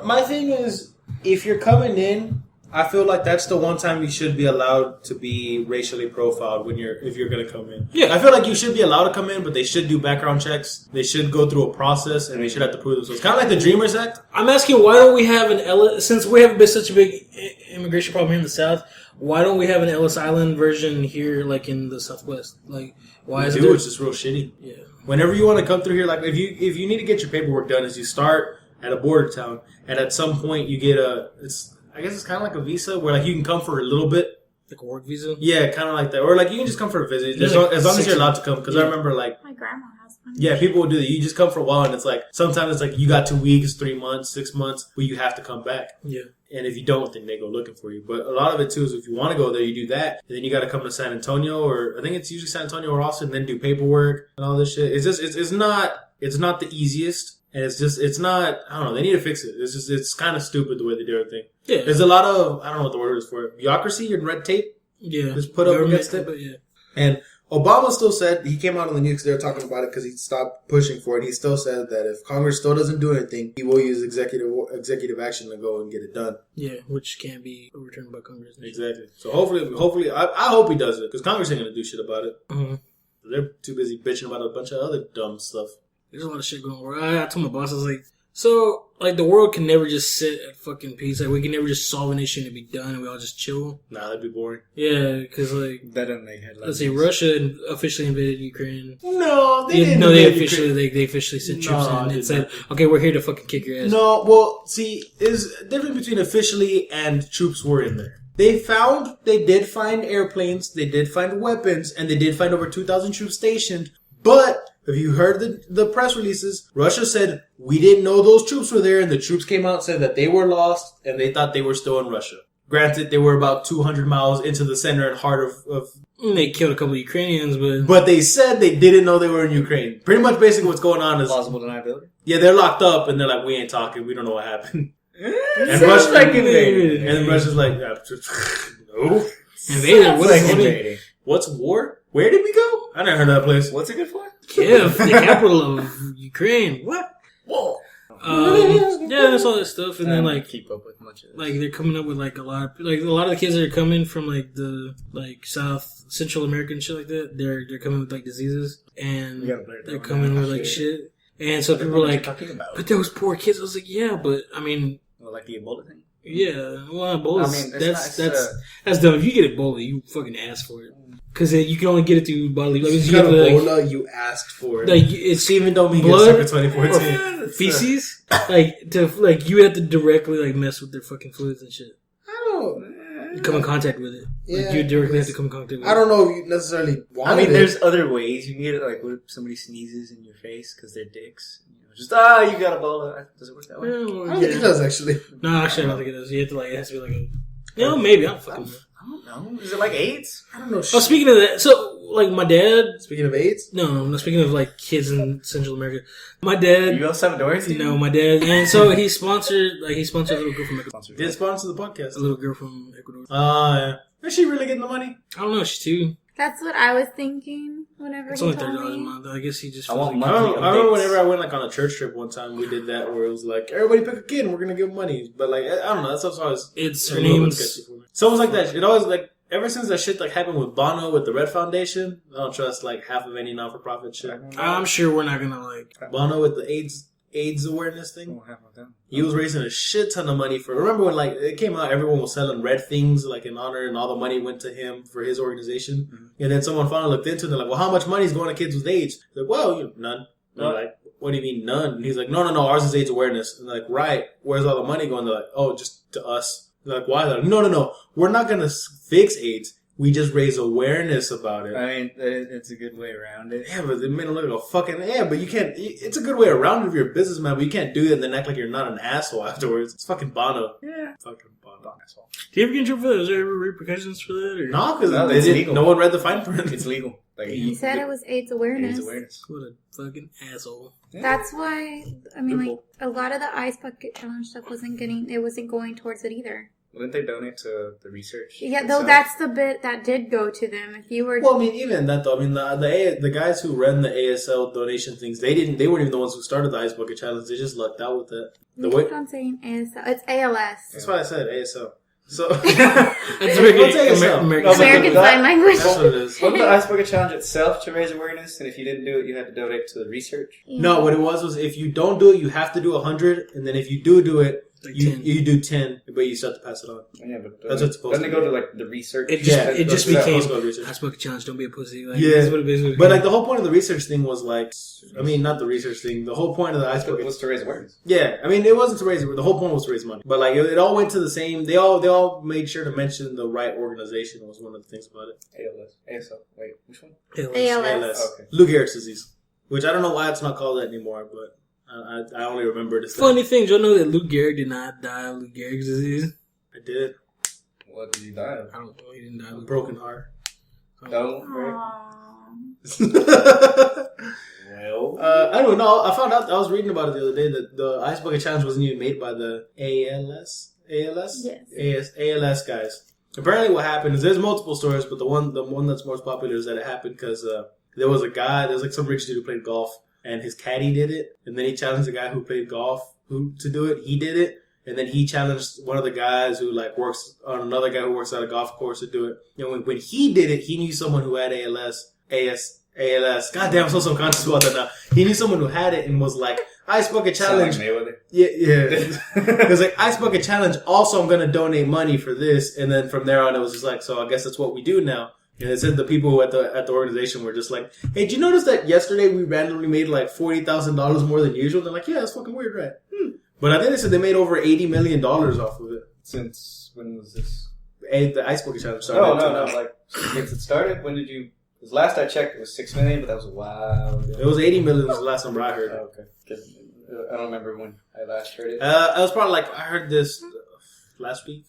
A: My thing is, if you're coming in, I feel like that's the one time you should be allowed to be racially profiled if you're gonna come in.
C: Yeah,
A: I feel like you should be allowed to come in, but they should do background checks. They should go through a process, and they should have to prove themselves. Kind of like the Dreamers Act.
C: I'm asking, why don't we have since we have such a big immigration problem here in the South? Why don't we have an Ellis Island version here, like in the Southwest? Like, why is it?
A: It's just real shitty.
C: Yeah.
A: Whenever you want to come through here, like if you need to get your paperwork done, is you start at a border town, and at some point you get I guess it's kind of like a visa where like you can come for a little bit,
C: like a work visa.
A: Yeah, kind of like that, or like you can just come for a visit as long as you're allowed to come. Because I remember like
D: my grandma has
A: Yeah, people will do that. You just come for a while, and it's like sometimes it's like you got 2 weeks, 3 months, 6 months, but you have to come back.
C: Yeah.
A: And if you don't, then they go looking for you. But a lot of it too is if you want to go there, you do that, and then you got to come to San Antonio, or I think it's usually San Antonio or Austin, and then do paperwork and all this shit. It's just it's not the easiest, and it's not. I don't know. They need to fix it. It's kind of stupid the way they do everything.
C: Yeah.
A: There's a lot of I don't know what the word is for it. Bureaucracy and red tape.
C: Yeah.
A: Just put up against it.
C: But yeah.
A: And Obama still said, he came out on the news because they were talking about it because he stopped pushing for it. He still said that if Congress still doesn't do anything, he will use executive action to go and get it done.
C: Yeah, which can't be overturned by Congress.
A: Exactly. So hopefully, I hope he does it because Congress ain't going to do shit about it.
C: Mm-hmm.
A: They're too busy bitching about a bunch of other dumb stuff.
C: There's a lot of shit going on. I told my boss, I was like, so, like, the world can never just sit at fucking peace. Like, we can never just solve an issue and be done and we all just chill.
A: Nah, that'd be boring.
C: Yeah, because, like,
B: that doesn't make headlines.
C: Let's say Russia officially invaded Ukraine.
A: No, they didn't.
C: No, they officially sent troops in and said, okay, we're here to fucking kick your ass.
A: No, well, see, there's a difference between officially and troops were in there. They did find airplanes, they did find weapons, and they did find over 2,000 troops stationed, but if you heard the press releases, Russia said, we didn't know those troops were there, and the troops came out and said that they were lost, and they thought they were still in Russia. Granted, they were about 200 miles into the center and heart of...
C: They killed a couple of Ukrainians, but...
A: But they said they didn't know they were in Ukraine. Pretty much basically what's going on is...
B: Plausible deniability?
A: Yeah, they're locked up, and they're like, we ain't talking, we don't know what happened.
B: And Russia's like invaded.
A: And Russia's like, no.
C: Invaded? What's like
B: invading?
A: What's war? Where did we go? I never heard of that place.
B: What's it good for?
C: Kiev, the capital of Ukraine. What?
B: Whoa.
C: Yeah, that's all that stuff, and then like
B: keep up with much of this.
C: Like they're coming up with like a lot of the kids that are coming from like the South Central America and shit like that. They're coming with like diseases, and they're coming with like shit. And so people are like, but those poor kids. I was like, yeah, but I mean,
B: like the Ebola thing.
C: Yeah, well, Ebola.
B: I mean,
C: that's dumb. If you get Ebola, you fucking ask for it. Because you can only get it through bodily. Like,
A: you got Ebola, you asked for it.
C: Like it's
A: even though me
C: blood
A: gets 2014
C: feces. You have to directly like mess with their fucking fluids and shit.
A: I don't.
C: You come in contact with it.
A: Yeah,
C: like, you directly have to come in contact with it.
A: I don't know if you necessarily want it.
B: I mean, there's other ways you can get it. Like, what if somebody sneezes in your face because they're dicks? You got Ebola. Does it work that way?
A: I don't think it does actually.
C: No, actually, I don't think it does. You have to it has to be like a. Maybe I don't fucking know.
B: I don't know. Is it like AIDS?
A: I don't know.
C: Oh, speaking of that, so like my dad.
A: Speaking of AIDS?
C: No. Speaking of like kids in Central America, my dad.
B: You go Salvadorians?
C: No, my dad, and so he sponsored a little girl from Ecuador.
A: Did sponsor the podcast?
C: A little girl from Ecuador.
A: Yeah. Is she really getting the money?
C: I don't know. She's 2.
D: That's what I was thinking. Whenever
C: it's
D: he
C: only
D: told
C: $30 a
D: me.
C: month. I guess he just.
A: I remember whenever I went like on a church trip one time, we did that where it was like everybody pick a kid and we're gonna give money. But like I don't know, that stuff's always
C: her name's
A: sketchy for me. Someone's like that. It always like ever since that shit like happened with Bono with the Red Foundation, I don't trust like half of any non for profit shit.
C: I'm sure we're not gonna like
A: Bono with the AIDS awareness thing. He was raising a shit ton of money for. Remember when like it came out, everyone was selling red things like in honor, and all the money went to him for his organization. Mm-hmm. And then someone finally looked into it. And they're like, "Well, how much money is going to kids with AIDS?" They're like, "Well, none." And they're like, "What do you mean none?" And he's like, "No, ours is AIDS awareness." And they're like, "Right, where's all the money going?" They're like, "Oh, just to us." They're like, "Why?" They're like, "No, we're not gonna fix AIDS. We just raise awareness about it."
B: I mean, it's a good way around it.
A: Yeah, but it made him look like a fucking... Yeah, but you can't... It's a good way around it if you're a businessman, but you can't do that and then act like you're not an asshole afterwards. It's fucking Bono.
B: Yeah.
A: Fucking Bono asshole.
C: Do you ever get in trouble for that? Is there ever repercussions for that? Or?
A: No, because no one read the fine print.
B: It's legal. Like,
D: he said it was AIDS awareness.
C: What a fucking asshole.
D: Yeah. That's why, I mean, like, a lot of the Ice Bucket Challenge stuff wasn't going towards it either.
B: Wouldn't they donate to the research?
D: Yeah, though that's the bit that did go to them. If you were,
A: well, I mean, even that though. I mean, the guys who ran the ASL donation things, they weren't even the ones who started the Ice Bucket Challenge. They just lucked out with it.
D: You keep on saying ASL. It's ALS.
A: That's why I said ASL. So
C: it's American
D: Sign Language.
A: That's what it is.
B: Wasn't the Ice Bucket Challenge itself to raise awareness? And if you didn't do it, you had to donate to the research.
D: Yeah.
A: No, what it was if you don't do it, you have to do 100, and then if you do it. Like you do 10, but you still have to pass it on.
B: Yeah, but
A: that's what's supposed to
B: be. Doesn't it go to like the research?
C: It just became Ice Bucket Challenge. Don't be a pussy. Like,
A: yeah,
C: that's what it basically
A: but like the whole point of the research thing was like, I mean, not the research thing. The whole point of the Ice Bucket
B: was to raise awareness.
A: Yeah, I mean, it wasn't to raise. The whole point was to raise money. But like, it all went to the same. They all made sure to mention the right organization. Was one of the things about it.
B: ALS. ASL. Wait, which one?
D: ALS.
A: Okay. Lou Gehrig's disease. which I don't know why it's not called that anymore, but I only remember this.
C: Funny thing, y'all know that Lou Gehrig did not die of Lou Gehrig's disease?
A: I did.
B: What did he die of?
C: I don't know. He didn't die of
A: A broken heart.
B: No, right? Well,
A: I don't know. I found out. I was reading about it the other day that the Ice Bucket Challenge wasn't even made by the ALS.
D: Yes.
A: ALS guys. Apparently, what happened is there's multiple stories, but the one that's most popular is that it happened because there was a guy. There's like some rich dude who played golf, and his caddy did it, and then he challenged the guy who played golf to do it. He did it. And then he challenged one of the guys who like works on another guy who works at a golf course to do it. You know, when he did it, he knew someone who had ALS. God damn, I'm so subconscious about that now. He knew someone who had it and was like, Ice Bucket Challenge. Yeah. It was like, Ice Bucket Challenge. Also, I'm going to donate money for this. And then from there on, it was just like, so I guess that's what we do now. And it said the people at the organization were just like, hey, did you notice that yesterday we randomly made like $40,000 more than usual? They're like, yeah, that's fucking weird, right? But I think they said they made over $80 million off of it.
B: Since when was this?
A: The Ice Bucket Challenge started.
B: No. Like, since it started, when did you... Because last I checked, it was $6 million, but that was a while ago.
A: It was $80 million was the last number I heard.
B: Oh, okay. I don't remember when I last heard it.
A: I was probably like, I heard this last week.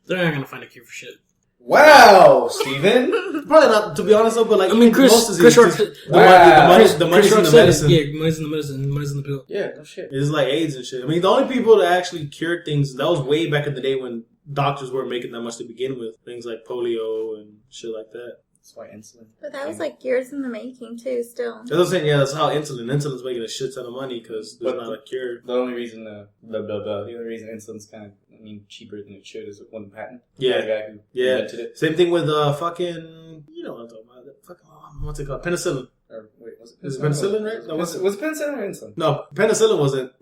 C: They're not going to find a cure for shit.
B: Wow, Steven!
A: Probably not, to be honest though, but like,
C: I mean, Chris Rock,
A: the money's in the medicine.
C: Yeah, money's in the medicine, money's in the pill.
B: Yeah, no shit.
A: It's like AIDS and shit. I mean, the only people that actually cured things, that was way back in the day when doctors weren't making that much to begin with. Things like polio and shit like that.
B: That's why insulin.
D: But that was like years in the making too. Still.
A: That's what I'm saying. Yeah, that's how insulin's making a shit ton of money because there's not a cure.
B: The only reason, the only reason insulin's kind of, cheaper than it should is one patent.
A: Yeah.
B: The guy who invented it.
A: Same thing with fucking, you know what I'm talking about. Fucking, what's it called? Penicillin.
B: Or wait, was it?
A: Is it penicillin, right?
B: Was it penicillin or insulin?
A: No, penicillin wasn't.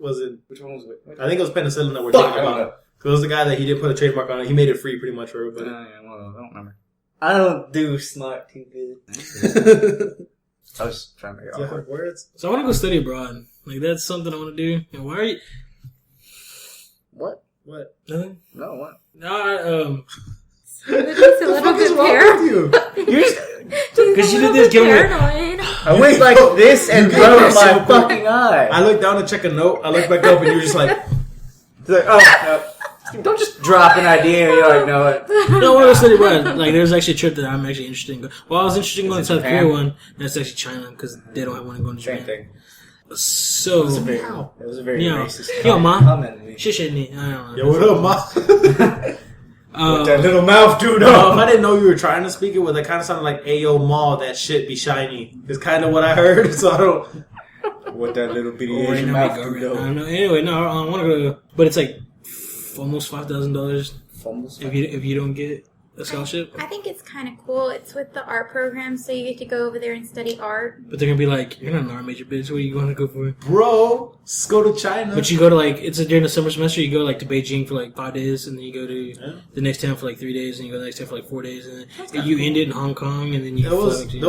B: Which one was it?
A: I think it was penicillin that we're talking about.
B: Because
A: it was the guy that he didn't put a trademark on it. He made it free pretty much for everybody.
B: I don't remember. I don't do smart too good. I was trying to figure out
A: words.
C: So I want to go study abroad. Like, that's something I want to do. And why are you...
B: What?
C: Nothing?
B: No, what?
C: No,
D: It's a little bit paranoid.
C: Because you did this, give me...
B: I went like this and rubbed my fucking eye.
A: I looked down to check a note. I looked back up and you were just like...
B: It's like, oh, no. Don't just drop an idea and you're like, no, what?
C: No, I want to study abroad. Like, there's actually a trip that I'm actually interested in. Well, I was interested in going to South Korea one, and that's actually China, because they don't have one going to Japan.
B: Same thing.
C: So...
B: It was a very racist
C: yo, ma.
B: comment.
C: Shit, I don't know.
A: Yo, what up, ma?
B: With that little mouth, dude.
A: No, if I didn't know you were trying to speak it, well, that kind of sounded like, Ayo, ma, that shit be shiny. Is kind of what I heard, so I don't...
B: With that little bitty
C: Asian mouth, dude. I don't know. Anyway, no, I want to go... But it's like almost $5,000 if you don't get a scholarship.
D: I think it's kind of cool. It's with the art program, so you get to go over there and study art.
C: But they're going to be like, you're not an art major, bitch. What are you going to go for?
A: Bro, let's go to China.
C: But you go to like, it's during the summer semester, you go like to Beijing for like 5 days, and then you go to the next town for like 3 days, and you go to the next town for like 4 days, and then you end it in Hong Kong, and then you
A: there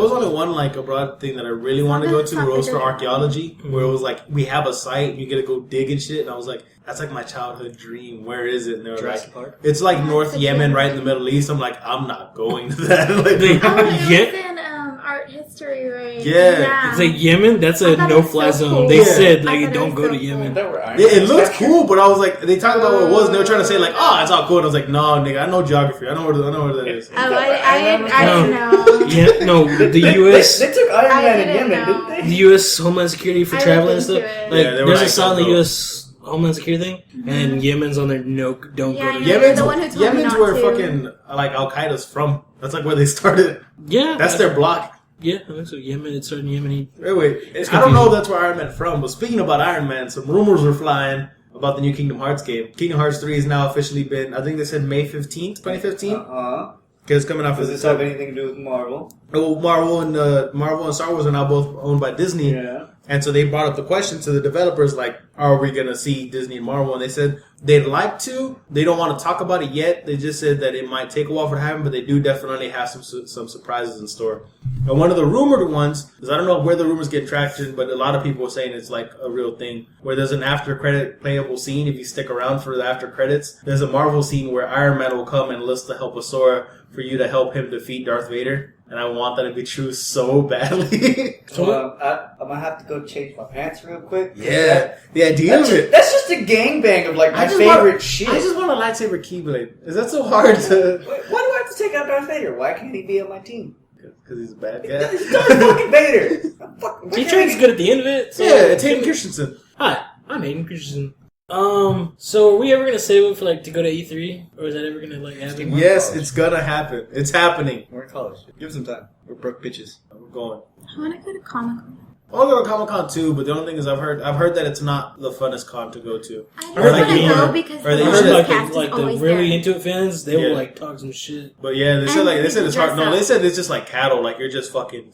A: was only one like abroad thing that I really wanted to go to, where it was for archaeology, where it was like, we have a site, you get to go dig and shit, and I was like, that's like my childhood dream. Where is it? And they were
B: Jurassic
A: like,
B: Park?
A: it's like North Yemen, right in the Middle East. I'm like, I'm not going to that. Like,
D: It was in art history, right?
A: Yeah.
C: It's like Yemen, that's a no-fly zone.
D: Cool.
C: They
A: Yeah.
C: said,
D: I
C: like,
D: thought
C: don't
D: it
C: go
D: was
C: to
D: so
C: Yemen.
A: it looked cool, but I was like, they talked about what it was, and they were trying to say like, oh, it's all cool. And I was like, no, nigga, I know geography. I know where that is.
D: Oh, I didn't know.
C: Yeah, no, the U.S.
B: They took Iron
D: I
B: Man in
D: didn't
B: Yemen,
D: know.
B: didn't they?
C: The U.S. Homeland Security for
D: I
C: traveling and
D: looked
C: stuff.
D: into it.
C: Like,
A: Yeah, they were
C: there's a
A: like,
C: sign on the
A: don't go.
C: U.S. Homeland Security thing, and Yemen's on there. No, don't
D: Yeah,
C: go to
D: yeah.
C: Yemen.
D: You're the one who told me
A: Yemen's
D: not
A: where
D: to.
A: fucking like Al Qaeda's from. That's like where they started.
C: Yeah,
A: That's their block.
C: Yeah, I think so. Yemen, it's certain Yemeni.
A: Wait. I don't know if that's where Iron Man's from, but speaking about Iron Man, some rumors were flying about the new Kingdom Hearts game. Kingdom Hearts 3 has now officially been, I think they said May 15th, 2015? Because it's coming out for
B: Does this have anything to do with Marvel?
A: Oh, Marvel and Star Wars are now both owned by Disney.
B: Yeah.
A: And so they brought up the question to the developers, like, are we going to see Disney and Marvel? And they said they'd like to. They don't want to talk about it yet. They just said that it might take a while for it to happen, but they do definitely have some surprises in store. And one of the rumored ones is, I don't know where the rumors get traction, but a lot of people are saying it's like a real thing, where there's an after credit playable scene. If you stick around for the after credits, there's a Marvel scene where Iron Man will come and enlist the help of Sora for you to help him defeat Darth Vader. and I want that to be true so badly.
B: So I'm gonna have to go change my pants real quick.
A: Yeah, the idea of it.
B: That's just a gangbang of like my favorite shit.
A: I just want a lightsaber keyblade. Is that so hard to?
B: Why do I have to take out Darth Vader? Why can't he be on my team?
A: Because he's a bad guy.
B: He's Darth fucking Vader.
C: T-Train's good at the end of it. So
A: yeah, it's Hayden Christensen.
C: Hi, I'm Hayden Christensen. So are we ever gonna save it for like to go to E3, or is that ever gonna like happen?
A: Yes, it's gonna happen. It's happening.
B: We're in college. Give us some time. We're broke bitches.
A: We're going.
D: I want to go to Comic-Con.
A: I want to go to Comic-Con too, but the only thing is I've heard that it's not the funnest con to go to.
D: I just
A: Or
D: want to
A: like
D: go
A: you-
D: because
A: or
D: the
A: they
C: I
A: usually
C: heard
D: voice
C: like
D: cast
C: the, like
D: is
C: the
D: always
C: really
D: there.
C: into it fans, they will
A: Yeah.
C: like talk some shit.
A: But yeah, they said
D: And
A: like
D: you
A: it's hard.
D: dress
A: No,
D: up.
A: they said it's just like cattle. Like you're just fucking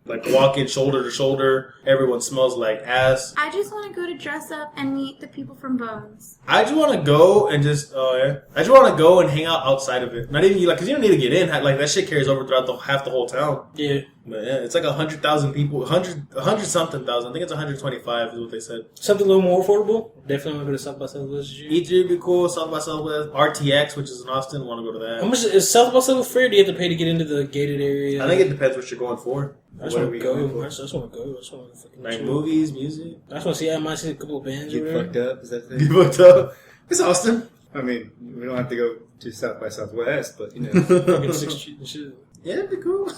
A: like walking shoulder to shoulder. Everyone smells like ass.
D: I just want to go to dress up and meet the people from Bones.
A: I just want to go and just I just want to go and hang out outside of it. Not even like because you don't need to get in. Like that shit carries over throughout half the whole town.
C: Yeah.
A: But yeah, it's like 100,000 people, 100 something thousand. I think it's 125 is what they said.
C: Something a little more affordable. Definitely want to go to South by Southwest this year.
A: E3 would be cool. South by Southwest, RTX, which is in Austin. Want to go to that?
C: How much is South by Southwest free? Or do you have to pay to get into the gated area?
A: I think it depends what you're going for.
C: I just
A: What
C: want
A: are we
C: to go.
A: going for?
C: I just want to go. I just want to fucking
A: Like
C: chill.
A: movies, music.
C: I just want to see. I might see a couple of bands.
B: Get
C: or whatever.
B: fucked up. Is that the
A: You
B: thing?
A: booked up. It's Austin.
B: I mean, we don't have to go to South by Southwest, but you know.
C: Fucking 6th Street and shit.
A: Yeah, it'd be cool.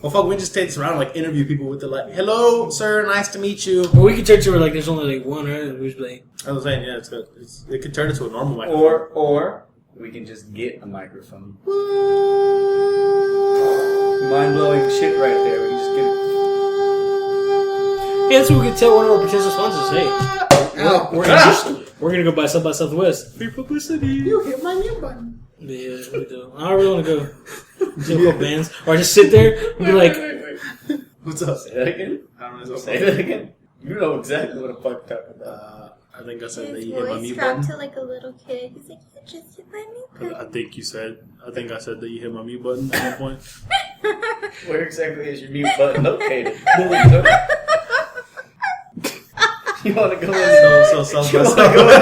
A: Well, fuck, we just take this around, like, interview people with the, like, hello, sir, nice to meet you.
C: Well, we could turn to where like there's only like one, right? We just be like,
A: I was saying, yeah, it could turn into a normal microphone.
B: or we can just get a microphone. Mind blowing shit right there. We can just get it.
C: yeah, that's what we could tell one of our potential sponsors. Hey,
A: Ow.
C: we're gonna go buy South by Southwest. Free publicity.
A: You hit my mute button.
C: Yeah, we do. I don't really want to go. See a couple bands, or just sit there and be like,
A: What's up?
B: Say that again?
A: I don't know.
B: Say that again. You know exactly what the fuck I'm talking about.
A: I think I said that
D: His
A: you hit my
D: voice
A: mute
D: dropped
A: button.
D: to like a little kid. He's like, you just hit my mute
A: I
D: button.
A: think I said that you hit my mute button at one point.
B: Where exactly is your mute button located? You want to go in?
A: So South by
B: You wanna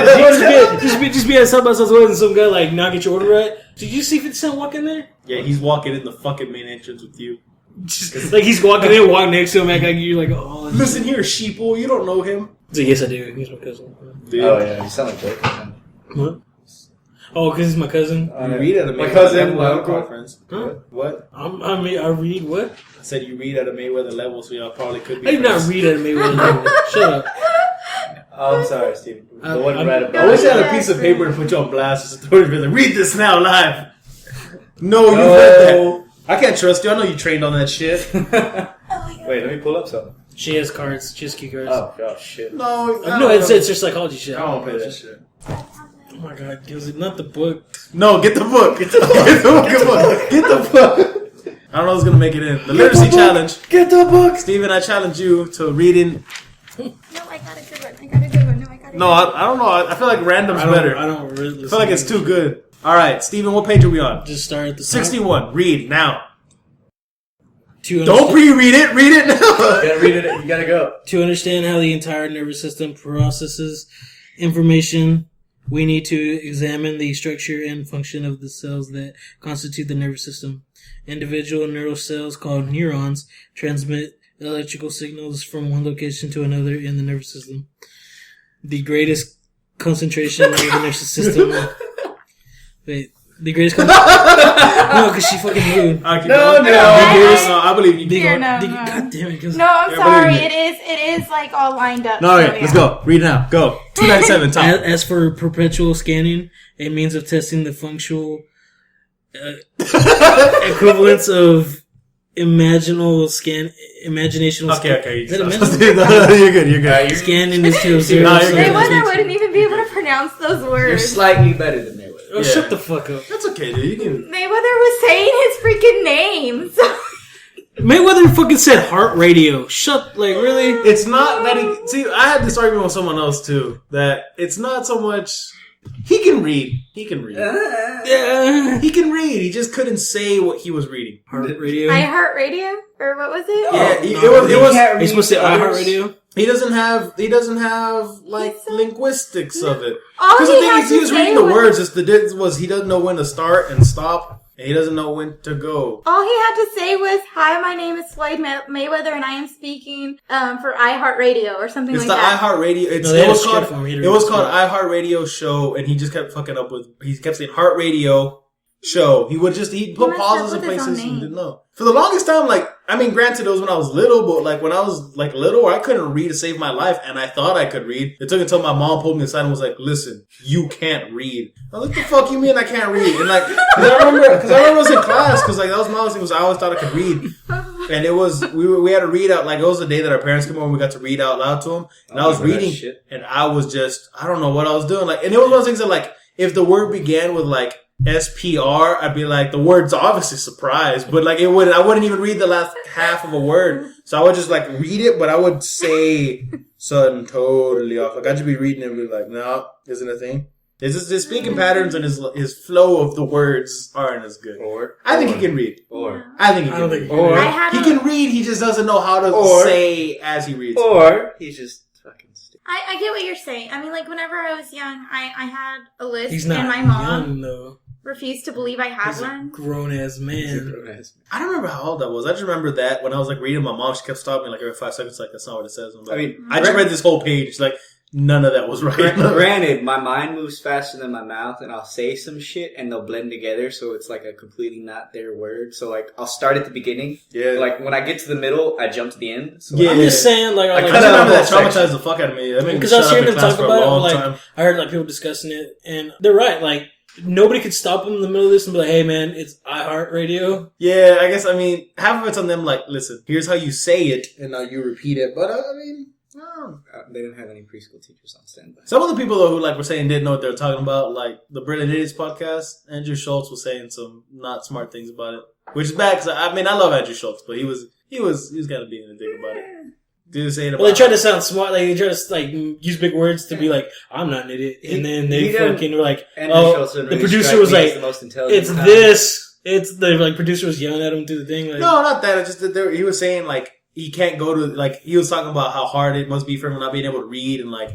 A: Southwest.
B: go in?
C: just be at South by Southwest and some guy like not get your order right. Did you see 50 Cent walk in there?
A: Yeah, he's walking in the fucking main entrance with you.
C: Just, like he's walking in, walk next to him, act like you're like, oh.
A: Listen here, sheeple, you don't know him.
C: So, yes, I do. He's my cousin.
A: Dude.
B: Oh yeah, you sound like Jake.
C: What? Oh, because he's my cousin.
A: You read at a
B: My
A: Mayweather
B: cousin,
A: level
B: my uncle.
A: conference.
C: Huh?
A: What?
C: I read what?
A: I said you read at a Mayweather level, so y'all probably could be.
C: I do not
A: friends.
C: read at a Mayweather level. Shut up.
B: Oh, I'm sorry, Steve. The one
C: I'm-
B: right
A: I
B: above.
A: wish I had a piece of paper to put you on blast just to throw it like, read this now live. No, you read that. I can't trust you. I know you trained on that shit.
B: Wait, let me pull up something.
C: She has cards. She has key cards.
B: Oh shit.
A: No,
C: No, it's her psychology shit.
A: I don't play that shit.
C: Oh my god, Kelsi, not the book.
A: No, get the book. Get the book. Get the book. Get the book. I don't know who's gonna make it in. The literacy challenge.
B: Get the book.
A: Steven, I challenge you to reading.
D: No, I got a good one. I got a good one. No, I got a
A: No, I don't know. I feel like random's better.
C: I don't really
A: I feel like it's too good. All right, Steven, what page are we on?
C: Just start at the top.
A: 61. Read now.
C: To
A: Don't pre-read it. Read it now.
B: You gotta read it. You gotta go.
C: To understand how the entire nervous system processes information, we need to examine the structure and function of the cells that constitute the nervous system. Individual neural cells called neurons transmit electrical signals from one location to another in the nervous system. The greatest concentration of the nervous system. Wait. The greatest no, because she fucking moved.
A: No, I believe you.
D: Here, no.
C: God damn it.
D: No, I'm
A: Yeah,
D: sorry.
A: believe
D: It is like all lined up.
A: No,
D: so,
A: okay, let's go. Read now. Go. 297 top.
C: As for perpetual scanning, a means of testing the functional equivalence of imaginational.
A: Okay.
C: Is that imaginal?
A: You're good.
C: Scanning is to observe.
A: No, you're good.
D: Mayweather wouldn't even be able to pronounce those
B: You're
D: words.
B: slightly better than Mayweather.
C: Oh, shut the fuck up.
A: That's okay, dude. You can.
D: Mayweather was saying his freaking name. So.
C: Mayweather fucking said heart radio. Really?
A: It's not that he. See, I had this argument with someone else too. That it's not so much. He can read.
C: Yeah.
A: He can read. He just couldn't say what he was reading.
C: Heart radio.
D: I Heart Radio? Or what was it?
A: Yeah, it
B: You
A: was.
B: can't
C: He's supposed to say
B: read
C: iHeart
B: others.
C: radio.
A: He doesn't have like linguistics of it.
D: All
A: Because the
D: he
A: thing
D: had
A: is, he
D: to
A: was
D: say
A: reading the
D: was-
A: words. Just the difference was he doesn't know when to start and stop. and he doesn't know when to go.
D: All he had to say was, "Hi, my name is Floyd Mayweather, and I am speaking for iHeartRadio," or something like that.
A: It's the iHeartRadio. It was called iHeartRadio Show, and he just kept fucking up with. He kept saying Heart Radio Show. He'd put pauses in places and didn't know. For the longest time, like, I mean, granted, it was when I was little, but like when I was like little, I couldn't read to save my life, and I thought I could read. It took until my mom pulled me aside and was like, "Listen, you can't read." I was like, "The fuck you mean I can't read?" And like, cause I remember I was in class, cause like that was my thing, was I always thought I could read. And it was, we had to read out, like it was the day that our parents came over and we got to read out loud to them. And I was reading, and I was just, I don't know what I was doing. Like, and it was one of those things that like, if the word began with like, SPR, I'd be like, the word's obviously surprise, but like I wouldn't even read the last half of a word. So I would just like read it, but I would say something totally off. Like I'd just be reading it and be like, no, isn't a thing. It's just his speaking patterns and his flow of the words aren't as good. I think he can read. I think he can read. He can read, he just doesn't know how to say as he reads.
B: Or he's just fucking stupid.
D: I get what you're saying. I mean, like, whenever I was young, I had a list,
C: he's not
D: and my mom
C: young, though.
D: refused to believe I had one.
C: Grown-ass man.
A: I don't remember how old I was. I just remember that when I was like reading, my mom, she kept stopping me like every 5 seconds, like, that's not what it says. Like,
B: I mean,
A: I just read this whole page, like, none of that was right.
B: Granted, my mind moves faster than my mouth, and I'll say some shit, and they'll blend together, so it's like a completely not their word. So, like, I'll start at the beginning. Yeah. Like, when I get to the middle, I jump to the end. So
C: I'm just saying, like,
A: I remember that traumatized the fuck out of me.
C: Because I was hearing them talk about it, like, I heard, like, people discussing it, and they're right, like, nobody could stop them in the middle of this and be like, "Hey, man, it's iHeartRadio."
A: Yeah, I guess, I mean, half of it's on them, like, listen, here's how you say it, and now you repeat it. But, I mean,
B: they didn't have any preschool teachers on standby.
A: Some of the people, though, who, like, were saying didn't know what they were talking about, like, the Brilliant Idiots podcast, Andrew Schultz was saying some not smart things about it. Which is bad, because, I mean, I love Andrew Schultz, but he was kind of being a dick about it.
C: Well, they try to sound smart, like, they try to, like, use big words to be like, "I'm not an idiot," and then they fucking were like, the producer was like, "It's this," the, like, producer was yelling at him through the thing, like,
A: no, not that, it's just that he was saying, like, he can't go to, like, he was talking about how hard it must be for him not being able to read, and, like,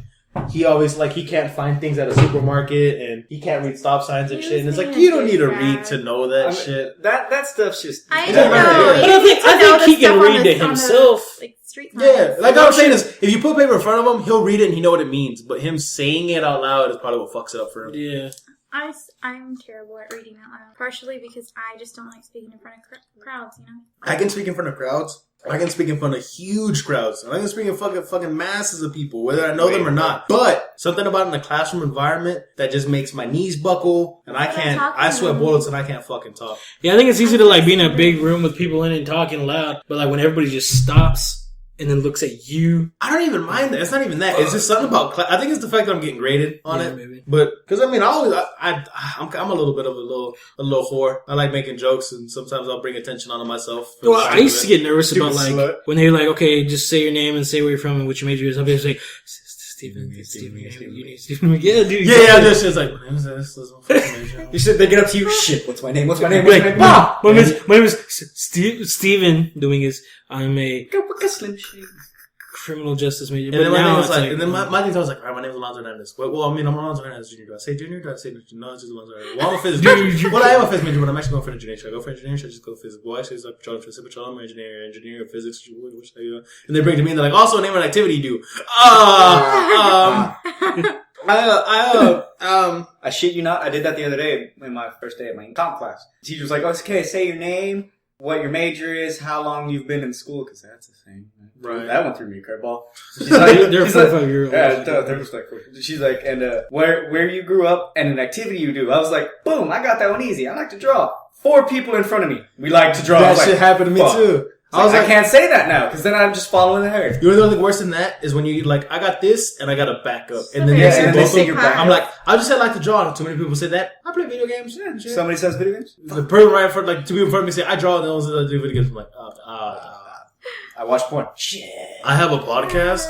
A: he always, like, he can't find things at a supermarket, and he can't read stop signs and shit, and it's like, you don't need to read to know that shit.
B: That stuff's just...
D: I don't know.
C: But I think he can read it himself.
A: Yeah, like what I'm saying is, if you put paper in front of him, he'll read it and he know what it means, but him saying it out loud is probably what fucks it up for him.
C: Yeah.
D: I'm terrible at reading out loud, partially because I just don't like speaking in front of crowds, you know?
A: I can speak in front of crowds. I can speak in front of huge crowds. I can speak in fucking masses of people, whether I know them or not. But something about in a classroom environment that just makes my knees buckle, and I sweat bullets and I can't fucking talk.
C: Yeah, I think it's easy to, like, be in a big room with people in it and talking loud, but, like, when everybody just stops and then looks at you.
A: I don't even mind that. It's not even that. It's just something about I think it's the fact that I'm getting graded on it.
C: Maybe.
A: But, cause I mean, I'm a little bit of a little whore. I like making jokes and sometimes I'll bring attention onto myself.
C: Well, I used to get nervous about, like, when they're like, "Okay, just say your name and say where you're from and which major is." I'll be like, Steven, you need Steven. Yeah, dude.
A: Yeah, this is like, my name is this.
B: You said they get up to you, shit, what's my name?
C: My name is Steven, doing is, I'm a criminal justice major.
A: And then my thing was like, and then my thing was like, alright, my name is Alonzo Hernandez. Well, I mean, I'm Alonzo Hernandez Jr. Do I say junior? Do I say no? It's just Alonzo Hernandez. Well, I'm a physics major. Well, I am a physics major, but I'm actually going for engineering. Should I go for engineering? Should I just go for physics? Well, actually, it's like petroleum, engineer, physics. What should I do? And they bring to me and they're like, also name an activity you do.
B: I shit you not, I did that the other day in my first day of my comp class. The teacher was like, "Okay, say your name, what your major is, how long you've been in school," because that's the thing. Right. That went through me, curveball. She's like,
C: they're 45-year-olds.
B: Yeah, they're just like, she's like, and where you grew up and an activity you do. I was like, boom, I got that one easy. I like to draw. 4 people in front of me. We like to draw.
A: That shit happened to me too.
B: I can't say that now because then I'm just following the herd.
A: You know the thing worse than that is when you like, I got this and I got to back up, and then
B: they say your back.
A: I'm like, I just said I like to draw. Too many people say that. I play video games. Yeah, shit.
B: Somebody says video games.
A: The person right in front, like 2 people in front of me say I draw, and those that do video games. I'm like,
B: I watch porn. Shit.
A: I have a podcast.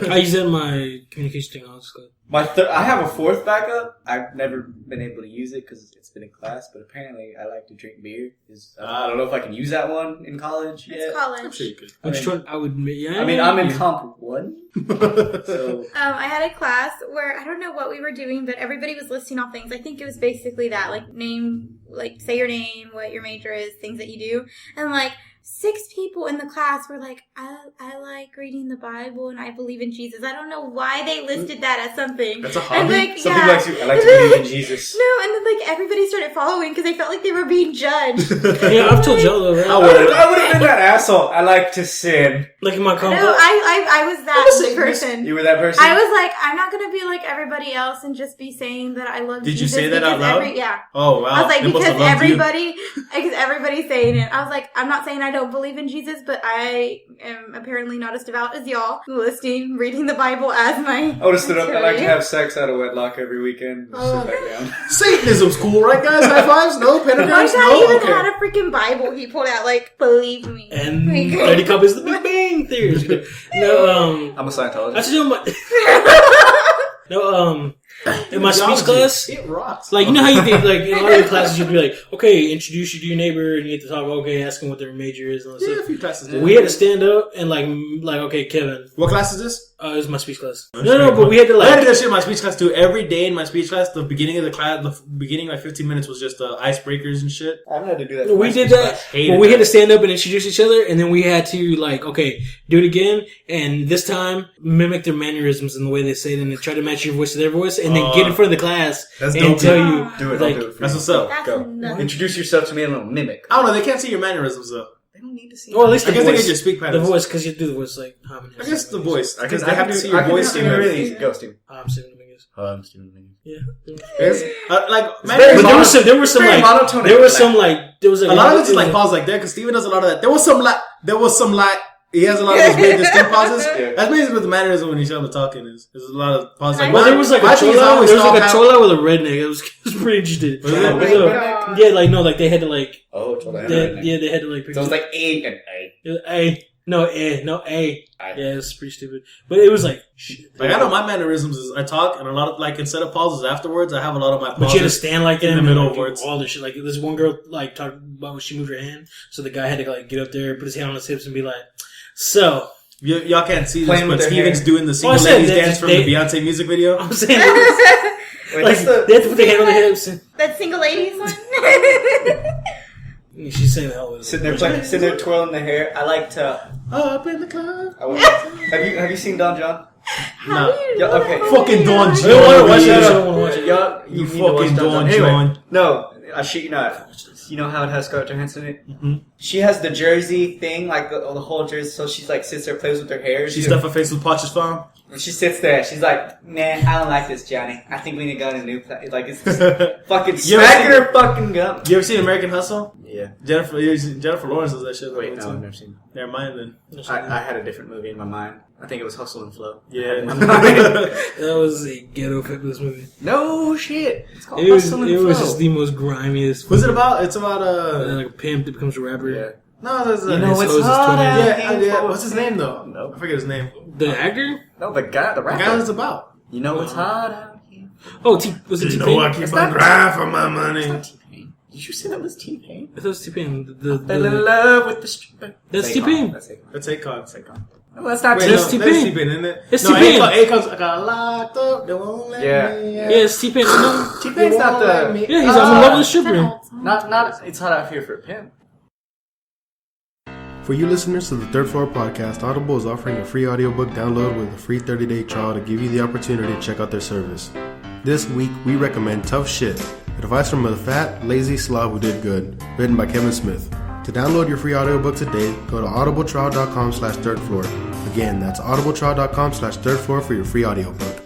C: I use it in my communication technology class.
B: I have a fourth backup. I've never been able to use it because it's been in class, but apparently I like to drink beer. I don't know if I can use that one in college yet.
D: It's college.
A: I'm sure you could.
C: Which one? I would. Yeah.
B: I mean, I'm in Comp 1. So
D: I had a class where I don't know what we were doing, but everybody was listing off things. I think it was basically that, like say your name, what your major is, things that you do, and like 6 people in the class were like, I like reading the Bible and I believe in Jesus. I don't know why they listed that as something.
A: That's a hobby.
D: Like,
B: some people like I like to believe in Jesus.
D: No, and then like everybody started following because they felt like they were being judged.
C: Yeah, I've told y'all though, right?
B: I would have been that asshole. I like to sin.
C: Like in my combo.
D: No, I was that person.
B: You were that person?
D: I was like, I'm not going to be like everybody else and just be saying that I love Jesus.
A: Did you say that out loud?
D: Yeah.
A: Oh, wow.
D: I was like,
A: They must have
D: because
A: loved
D: everybody's saying it. I was like, I'm not saying I don't believe in Jesus, but I am apparently not as devout as y'all. Reading the Bible as my...
B: I would have stood up. I like to have sex out of wedlock every weekend.
D: Oh.
B: Sit back down.
A: Satanism's cool, right, guys? High fives? No?
D: My
A: Pentagrams?
D: guy
A: No?
D: even
A: Okay.
D: had a freaking Bible he pulled out, like, believe me.
C: And
D: Like-
C: 30 copies of the Big Bang Theory. No,
B: I'm a Scientologist.
C: I should do my. No, in my speech
A: Theology,
C: class,
A: it rocks.
C: like, you know how you think, like, in a lot of your classes, you'd be like, okay, introduce you to your neighbor, and you get to talk, okay, ask them what their major is, and all that
A: Yeah, a
C: stuff.
A: few classes did.
C: We had to stand up and, like, okay, Kevin.
A: What class is this?
C: It was my speech class. No, but we had to,
A: I had to do
C: like,
A: that shit in my speech class too. Every day in my speech class, the beginning of the class, the beginning like 15 minutes was just icebreakers and shit.
B: I haven't had to do that.
C: we did that.
A: Hated
C: Well, we had
A: that.
C: to stand up and introduce each other, and then we had to, like, okay, do it again, and this time, mimic their mannerisms and the way they say it, and then try to match your voice to their voice, and then get in front of the class
A: That's
C: and
A: dope,
C: tell
A: dude.
C: you,
B: Do it.
C: like,
B: I'll do it for
A: That's
B: you.
A: what's up.
D: That's
B: Go.
D: nuts.
B: Introduce yourself to me and I'll mimic.
A: I don't know. They can't see your mannerisms though.
B: They don't need to see.
C: well, at least
A: I
C: the
A: guess they
C: voice.
A: can just speak
C: The
A: patterns.
C: voice, because you do the voice like, hi, my name
A: I
C: is
A: guess
C: Steven
A: the
C: Dominguez.
A: voice. Because they have to see your
B: I can
A: voice.
B: do
A: Steven.
B: really easy. Go, Steven.
C: Hi, I'm Steven Dominguez.
B: Hi, I'm Steven Dominguez.
C: Yeah.
A: It's, like,
B: very
C: But there
A: mannerisms.
C: was some
B: very
C: like,
B: monotone
C: there was
B: and
C: some like, there was like,
A: A lot of it's just like pause like that because Steven does a lot of that. There was some like he has a lot of those weird distinct pauses.
B: Yeah.
A: That's basically what the mannerism when he's talking is. There's a lot of pauses. Like,
C: well, there was like a
A: my thing is I
C: chola,
A: always
C: there was like a
A: talk
C: chola with a redneck. It was pretty interesting.
A: Was it?
B: Oh my
C: So,
D: God.
C: yeah, like no, like they had to like,
B: Oh, it's all that.
C: they had to like.
B: So it's like A and A.
C: A. No, A.
B: I-
C: Yeah, it's pretty stupid. But it was like, shit.
A: Like I know my mannerisms is I talk and a lot of like instead of pauses afterwards I have a lot of my pauses.
C: But you had to stand like that
A: in the
C: and,
A: middle
C: like,
A: of
C: do
A: words.
C: all this shit. Like this one girl like talked about when she moved her hand, so the guy had to like get up there, put his hand on his hips, and be like, "So."
A: Y'all can't see this,
B: Playing with
A: but
B: their
A: Steven's
B: hair.
A: doing the single
C: Well, I said
A: ladies
C: that
A: dance from the Beyonce music video.
C: I'm saying,
B: Wait,
C: like
B: that's the.
C: they had to put their hand on their hips, and
D: That single ladies one?
C: she's saying the hell with it.
B: Sitting there twirling the hair. I like to.
A: Up in the club.
B: Have you seen Don John?
A: Nah.
B: Yeah, okay.
A: Fucking Don
C: I don't want to watch
A: Yeah.
C: that. I don't want to watch it.
B: Y'all,
A: You
B: need to watch
A: fucking
B: Don
A: Don
B: Anyway,
A: John.
B: no, I shit you not. You know how it has Scarlett Johansson in it?
A: Mhm.
B: She has the jersey thing, like the whole jersey, so she's like sits there, plays with her hair.
A: She stuffed her face with Potch's phone.
B: And she sits there, she's like, man, I don't like this, Johnny. I think we need to go in a new place. Like, it's just fucking
A: You ever
B: smacking
A: seen-
B: her fucking gum.
A: You ever seen American Hustle?
B: Yeah.
A: Jennifer Lawrence does that shit.
B: Wait, no, I've never seen it.
A: Never mind then.
B: I had a different movie in my mind. I think it was Hustle and Flow.
A: Yeah.
C: That was a ghetto fabulous movie.
B: No shit. It's called
C: It was
B: Hustle and Flow.
C: just the most grimiest.
A: What's it about? It's about
C: Like a pimp that becomes a rapper.
B: Yeah.
A: No, there's a.
B: You know what's
C: Exposes
B: hot
C: 20.
B: out
A: Yeah,
B: here
A: yeah.
B: for
A: What's his name though?
B: No.
A: I forget his name.
C: The actor?
B: No, the guy, the
A: The
B: rapper.
A: guy it's about.
B: You know what's hot out here?
C: Oh, was it
A: You
C: T-Pain?
A: know I
C: I
A: keep
B: It's
A: on
B: not-
A: grind for my money.
B: It's not T-Pain. Did you say that was T-Pain?
C: thought it was T-Pain.
B: Fell in love with the stripper.
C: That's
B: Akon.
C: T-Pain.
B: That's Akon.
A: That's Akon.
B: That's Akon. No, that's not
A: Wait,
C: That's
A: no,
C: T-Pain.
A: that's T-Pain, isn't it?
C: It's
A: no,
C: T-Pain.
A: Akon's got locked up. They won't let
B: Yeah.
A: me out.
C: Yeah, it's T-Pain. No.
B: T-Pain's not
A: They won't let
B: the...
A: me
C: Yeah, he's
A: out.
C: I'm in love with the
D: It's an
C: stripper.
D: old song.
B: Not, it's hot out here for a pimp.
E: For you listeners to the Third Floor Podcast, Audible is offering a free audiobook download with a free 30-day trial to give you the opportunity to check out their service. This week, we recommend Tough Shit, advice from a fat, lazy slob who did good, written by Kevin Smith. To download your free audiobook today, go to audibletrial.com/thirdfloor. Again, that's audibletrial.com/thirdfloor for your free audiobook.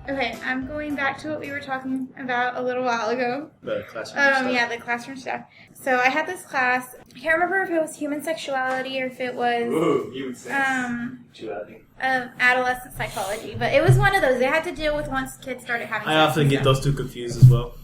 D: Okay, I'm going back to what we were talking about a little while ago.
B: The classroom stuff.
D: Yeah, the classroom stuff. So I had this class. I can't remember if it was human sexuality or if it was
B: Ooh, you would say.
D: adolescent psychology, but it was one of those. They had to deal with once kids started having.
A: I
D: sex
A: often
D: and
A: get
D: stuff.
A: those two confused as well.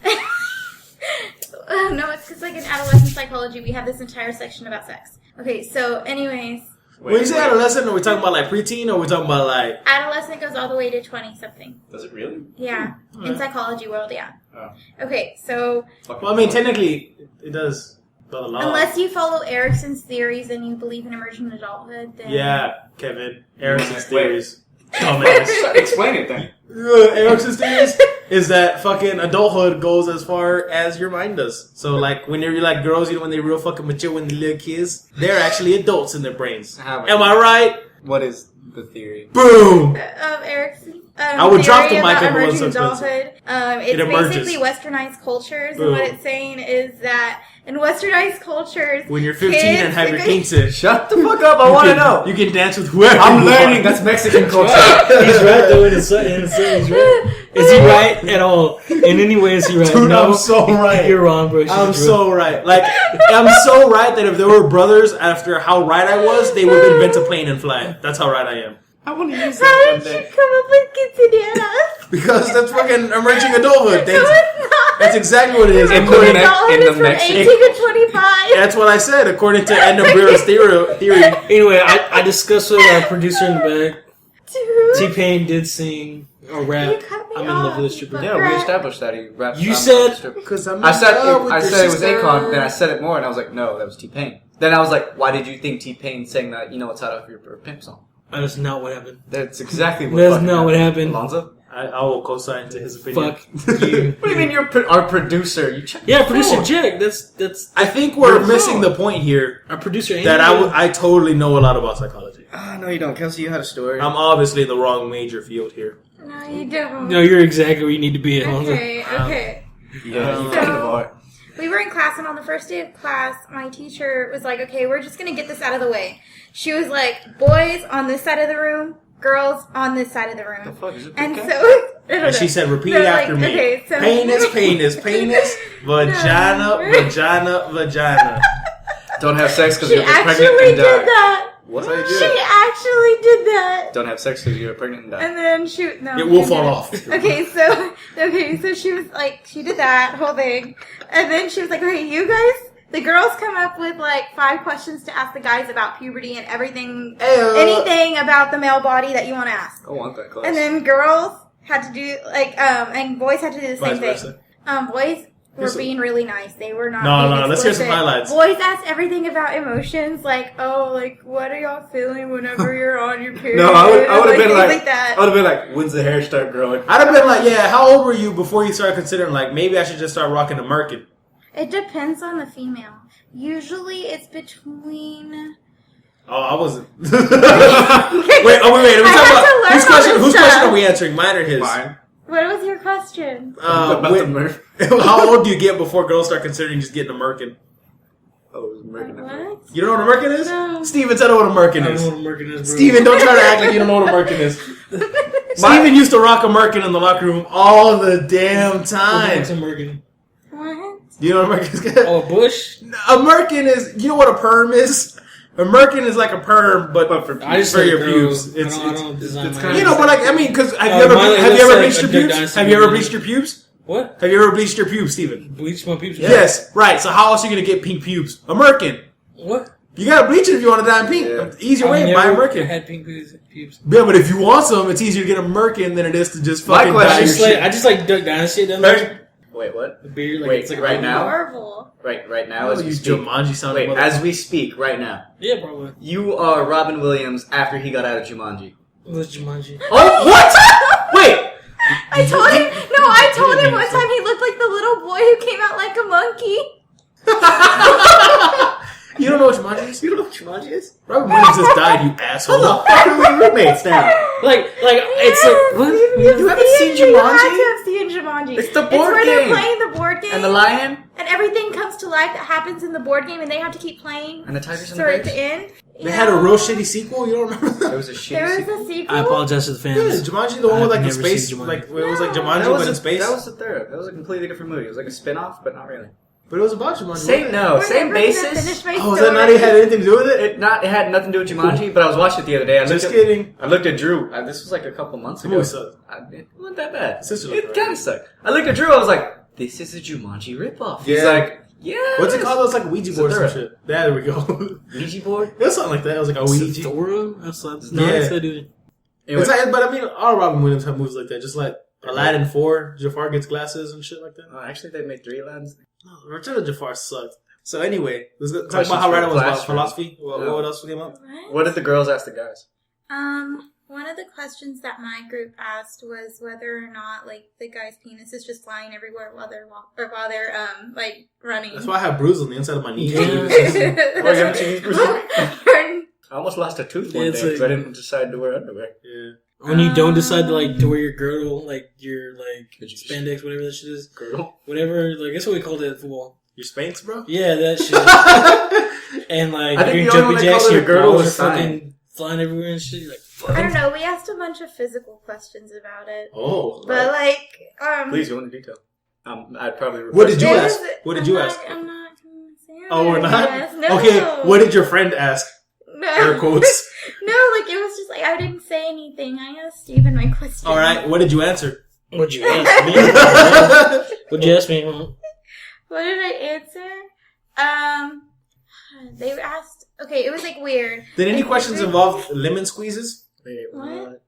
D: No, it's because like in adolescent psychology, we have this entire section about sex. Okay, so anyways.
A: When you say adolescent, are we talking about like preteen, or are we talking about like...
D: Adolescent goes all the way to 20-something.
B: Does it really?
D: Yeah.
A: Right.
D: In psychology world, yeah.
B: Oh.
D: Okay, so...
A: Well, I mean, technically, it does. But a lot.
D: Unless you follow Erickson's theories and you believe in emergent adulthood, then...
A: Yeah, Kevin. Erickson's theories. Dumbass.
B: Explain it then.
A: Erickson's theories is that fucking adulthood goes as far as your mind does. So, like, when you're like girls, when they're real fucking mature when they're little kids, they're actually adults in their brains. Am I right?
B: What is the theory?
A: Boom!
D: Erickson.
A: I would drop the mic over
D: emergent adulthood. It's basically westernized cultures,
A: Boom.
D: and what it's saying is that in westernized cultures,
A: When you're 15
D: kids
A: and have your
D: are
A: kinks in.
B: Shut the fuck up! I want to know.
A: You can dance with whoever
B: I'm
A: you
B: learning.
A: want.
B: That's Mexican culture.
C: He's right though. In a sense, he's right. Is he right at all? In any way, is he right?
A: Dude,
C: no,
A: I'm so right.
C: You're wrong, bro.
A: I'm so right. Like, I'm so right that if there were brothers, after how right I was, they would invent a plane and fly. That's how right I am.
B: I want to use
D: How
B: that one
D: did you
B: day.
D: come up with quinceañeras?
A: Because that's fucking emerging adulthood.
D: No, it's not.
A: That's exactly what it is.
B: In
A: According,
B: the
D: Adulthood
B: in
D: is
B: the
D: from
B: Mexican-
D: 18 to 25.
A: that's what I said, according to Edna Brewer's theory.
C: Anyway, I discussed with our producer in the back.
D: Dude.
C: T-Pain did sing or
D: You
C: rap.
D: cut me
C: I'm in love
D: off,
C: with a stripper.
D: you
B: Yeah, we established that he rapped.
C: You said-
A: Because I'm
B: I said
A: in love with
B: I
A: your
B: said it was
A: sister.
B: Akon. Then I said it more, and I was like, no, that was T-Pain. Then I was like, why did you think T-Pain sang that? You know, it's out of your pimp song.
C: That's not what happened.
B: That's exactly what.
C: That's
B: fucking
C: not what happened.
B: Alonzo.
A: I will co-sign to his opinion.
C: Fuck you.
B: What do you mean you're our producer? You check.
C: Yeah,
B: your
C: producer
B: phone.
C: Jack. That's
A: I think we're
B: You're
A: missing
B: wrong.
A: the point here
C: our producer.
A: that
C: Andrew.
A: I totally know a lot about psychology.
B: No, you don't. Kelsey, you had a story.
A: I'm obviously in the wrong major field here.
D: No, you don't.
C: No, you're exactly where you need to be, Alonzo.
D: Okay.
B: Yeah, you
D: So-
B: kind of are.
D: We were in class, and on the first day of class, my teacher was like, okay, we're just going to get this out of the way. She was like, boys on this side of the room, girls on this side of the room.
B: The fuck is it?
D: And
B: okay?
D: so... I don't
A: And
D: know.
A: she said, repeat
D: No,
A: after
D: like,
A: me.
D: okay, so-
A: Penis, vagina,
D: No.
A: vagina, vagina.
B: Don't have sex because
D: She
B: you'll get pregnant
D: actually
B: and
D: did
B: die.
D: that.
B: What?
D: She actually did that.
B: Don't have sex because you're pregnant and die.
D: And then she... No,
A: It will
D: she
A: fall
D: didn't.
A: off.
D: Okay, so she was like, she did that whole thing. And then she was like, okay, you guys, the girls come up with like 5 questions to ask the guys about puberty and everything, anything about the male body that you want to ask.
B: I want that class.
D: And then girls had to do like, and boys had to do the same
A: Vice
D: thing.
A: versa.
D: Boys were
A: Here's a-
D: being really nice. They were not.
A: No,
D: being
A: no, let's hear some
D: explicit.
A: highlights.
D: Boys asked everything about emotions, like, oh, like, what are y'all feeling whenever you're on your period?
B: no, I would have been
D: things
B: like,
D: that.
B: I would have been like, when's the hair start growing?
A: I'd have been like, yeah, how old were you before you started considering, like, maybe I should just start rocking a Merkin?
D: It depends on the female. Usually it's between...
A: Oh, I wasn't. wait. Are we talking about whose question? Whose question are we answering? Mine or his?
B: Fine.
D: What was your question?
B: About
A: wait,
B: the Murph.
A: how old do you get before girls start considering just getting a Merkin?
B: Oh, it was American.
D: What?
A: You don't know what a Merkin is?
D: No.
A: Steven, tell her what a
C: I
A: Merkin
C: don't
A: is.
C: know what a Merkin is, bro.
A: Steven, don't try to act like you don't know what a Merkin is. Steven used to rock a Merkin in the locker room all the damn
C: What's
A: time.
C: a Merkin?
D: What?
A: Do you know what a Merkin is?
C: Oh, a bush?
A: A Merkin is, you know what a perm is? A Merkin is like a perm, but for,
C: I just
A: for
C: like
A: your
C: girls.
A: pubes.
C: I don't design
B: it's
C: my
B: kinda-
A: You know, but like, I mean, because have you
C: mine
A: ever
C: looks like
A: bleached your
C: a Duck
A: pubes?
C: Dynasty
A: Have you ever
C: movie.
A: bleached your pubes?
C: What?
A: Have you ever bleached your pubes, Steven?
C: Bleach my pubes?
A: Yes, right. So how else are you gonna get pink pubes? A Merkin.
C: What?
A: You gotta bleach it if you want to dye them pink.
B: Yeah.
A: Easier
C: I've
A: way, buy a
C: never
A: Merkin.
C: had pink pubes.
A: Yeah, but if you want some, it's easier to get a Merkin than it is to just
B: My
A: fucking
B: question
A: dye your
B: is
A: shit.
C: I just like Duck Dynasty. It doesn't
A: Right.
B: Wait, what?
C: the beard. Like,
B: Wait,
C: it's like
B: right now?
D: Marvel.
B: Right now,
A: Oh,
B: as
A: you
B: we speak.
A: Jumanji sounding
B: Wait, as we speak, right now.
C: Yeah, probably.
B: You are Robin Williams after he got out of Jumanji.
C: It was Jumanji.
B: Oh, what? Wait!
D: I told him one time he looked like the little boy who came out like a monkey.
A: You don't know what Jumanji is?
B: You don't know what Jumanji is?
A: Robin Williams just died, you asshole.
B: Fuck are we roommates now?
C: Like it's like what?
B: You haven't seen
D: You
B: Jumanji?
D: have to have seen Jumanji.
B: It's the board
D: where
B: game.
D: they're playing the board game.
B: And the lion?
D: And everything comes to life that happens in the board game, and they have to keep playing
B: And the tigers and the
D: for it
B: bears?
D: to end.
A: They had a real shitty sequel, you don't remember that?
B: There was a shitty
D: There was
B: sequel.
D: a sequel.
C: I apologize to the
A: Yeah,
C: fans.
A: Jumanji, the one with like the
C: I've never seen
A: space,
C: Jumanji.
A: like it was like
D: No.
A: Jumanji
B: That was,
A: but in space.
B: that was the third. That was a completely different movie. It was like a spin-off, but not really.
A: But it was about Jumanji.
B: Same,
A: wasn't it?
B: no,
D: We're
B: same
D: never gonna
B: basis.
D: finish my
A: Oh, was that not
D: story.
A: even had anything to do with it?
B: It had nothing to do with Jumanji, but I was watching it the other day.
A: Just kidding.
B: I looked at Drew. This was like a couple months
A: The
B: ago.
A: movie sucked.
B: It wasn't that bad.
A: Sister looked
B: It
A: right.
B: kind of sucked. I looked at Drew. I was like, "This is a Jumanji ripoff." He's
A: Yeah.
B: like, Yeah.
A: What's it called? It's like a Ouija board or some shit. Yeah, there we go.
B: Ouija board?
A: It was something like that. It was like a Ouija.
C: Dora? That's not.
A: Anyway. It's like, but I mean, all Robin Williams have movies like that. Just like Aladdin 4, Jafar gets glasses and shit like that.
B: Oh, actually, they made 3 Aladdins.
A: No, Return of Jafar sucked. So anyway, let's talk about how right I was about philosophy. What else came up?
B: What did the girls ask the guys?
D: One of the questions that my group asked was whether or not, like, the guy's penis is just flying everywhere while they're like running.
A: That's why I have bruises on the inside of my knee.
B: Oh, you haven't seen these bruises? I almost lost a tooth one day because I didn't decide to wear underwear.
A: Yeah.
C: When you don't decide to wear your girdle, like your spandex, whatever that shit is,
B: girdle,
C: whatever, like that's what we called it in football.
A: Your Spanx, bro?
C: Yeah, that shit. And like
B: I think
C: your jumping jacks, your girdle is fucking flying everywhere and shit. You're like, fuck.
D: I don't know. We asked a bunch of physical questions about it.
A: Oh,
D: but like,
B: please go into detail. I'd probably.
A: What did you ask? What did you ask?
D: I'm not going to say.
A: Oh, we're not.
D: No.
A: Okay, what did your friend ask?
D: No.
A: Air quotes.
D: No, like it was just like I didn't say anything. I asked Steven my question.
A: All right, what did you answer?
C: What'd you ask me? What'd you ask me?
D: What did I answer? They asked. Okay, it was like weird.
A: Did any questions involve lemon squeezes?
D: What?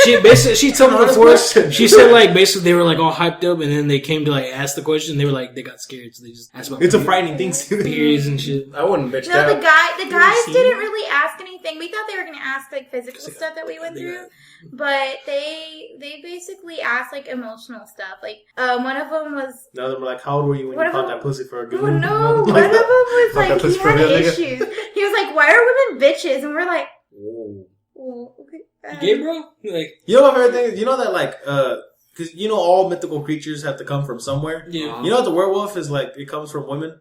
C: She told me before. She said like basically they were like all hyped up, and then they came to like ask the question. They were like they got scared, so they just asked about.
A: It's a frightening thing.
C: Periods and shit.
B: I wouldn't bitch.
D: No, the guys didn't really ask anything. We thought they were gonna ask like physical stuff that we went through, but they basically asked like emotional stuff. Like one of them was.
A: Now they're like, how old were you when you caught that pussy for a good?
D: Oh no! One of them was like he had issues. He was like, "Why are women bitches?" And we're like, "Oh, okay."
C: You gay, bro? Like,
A: you know my favorite thing? You know that like, cause you know all mythical creatures have to come from somewhere?
C: Yeah.
A: You know what the werewolf is like, it comes from women?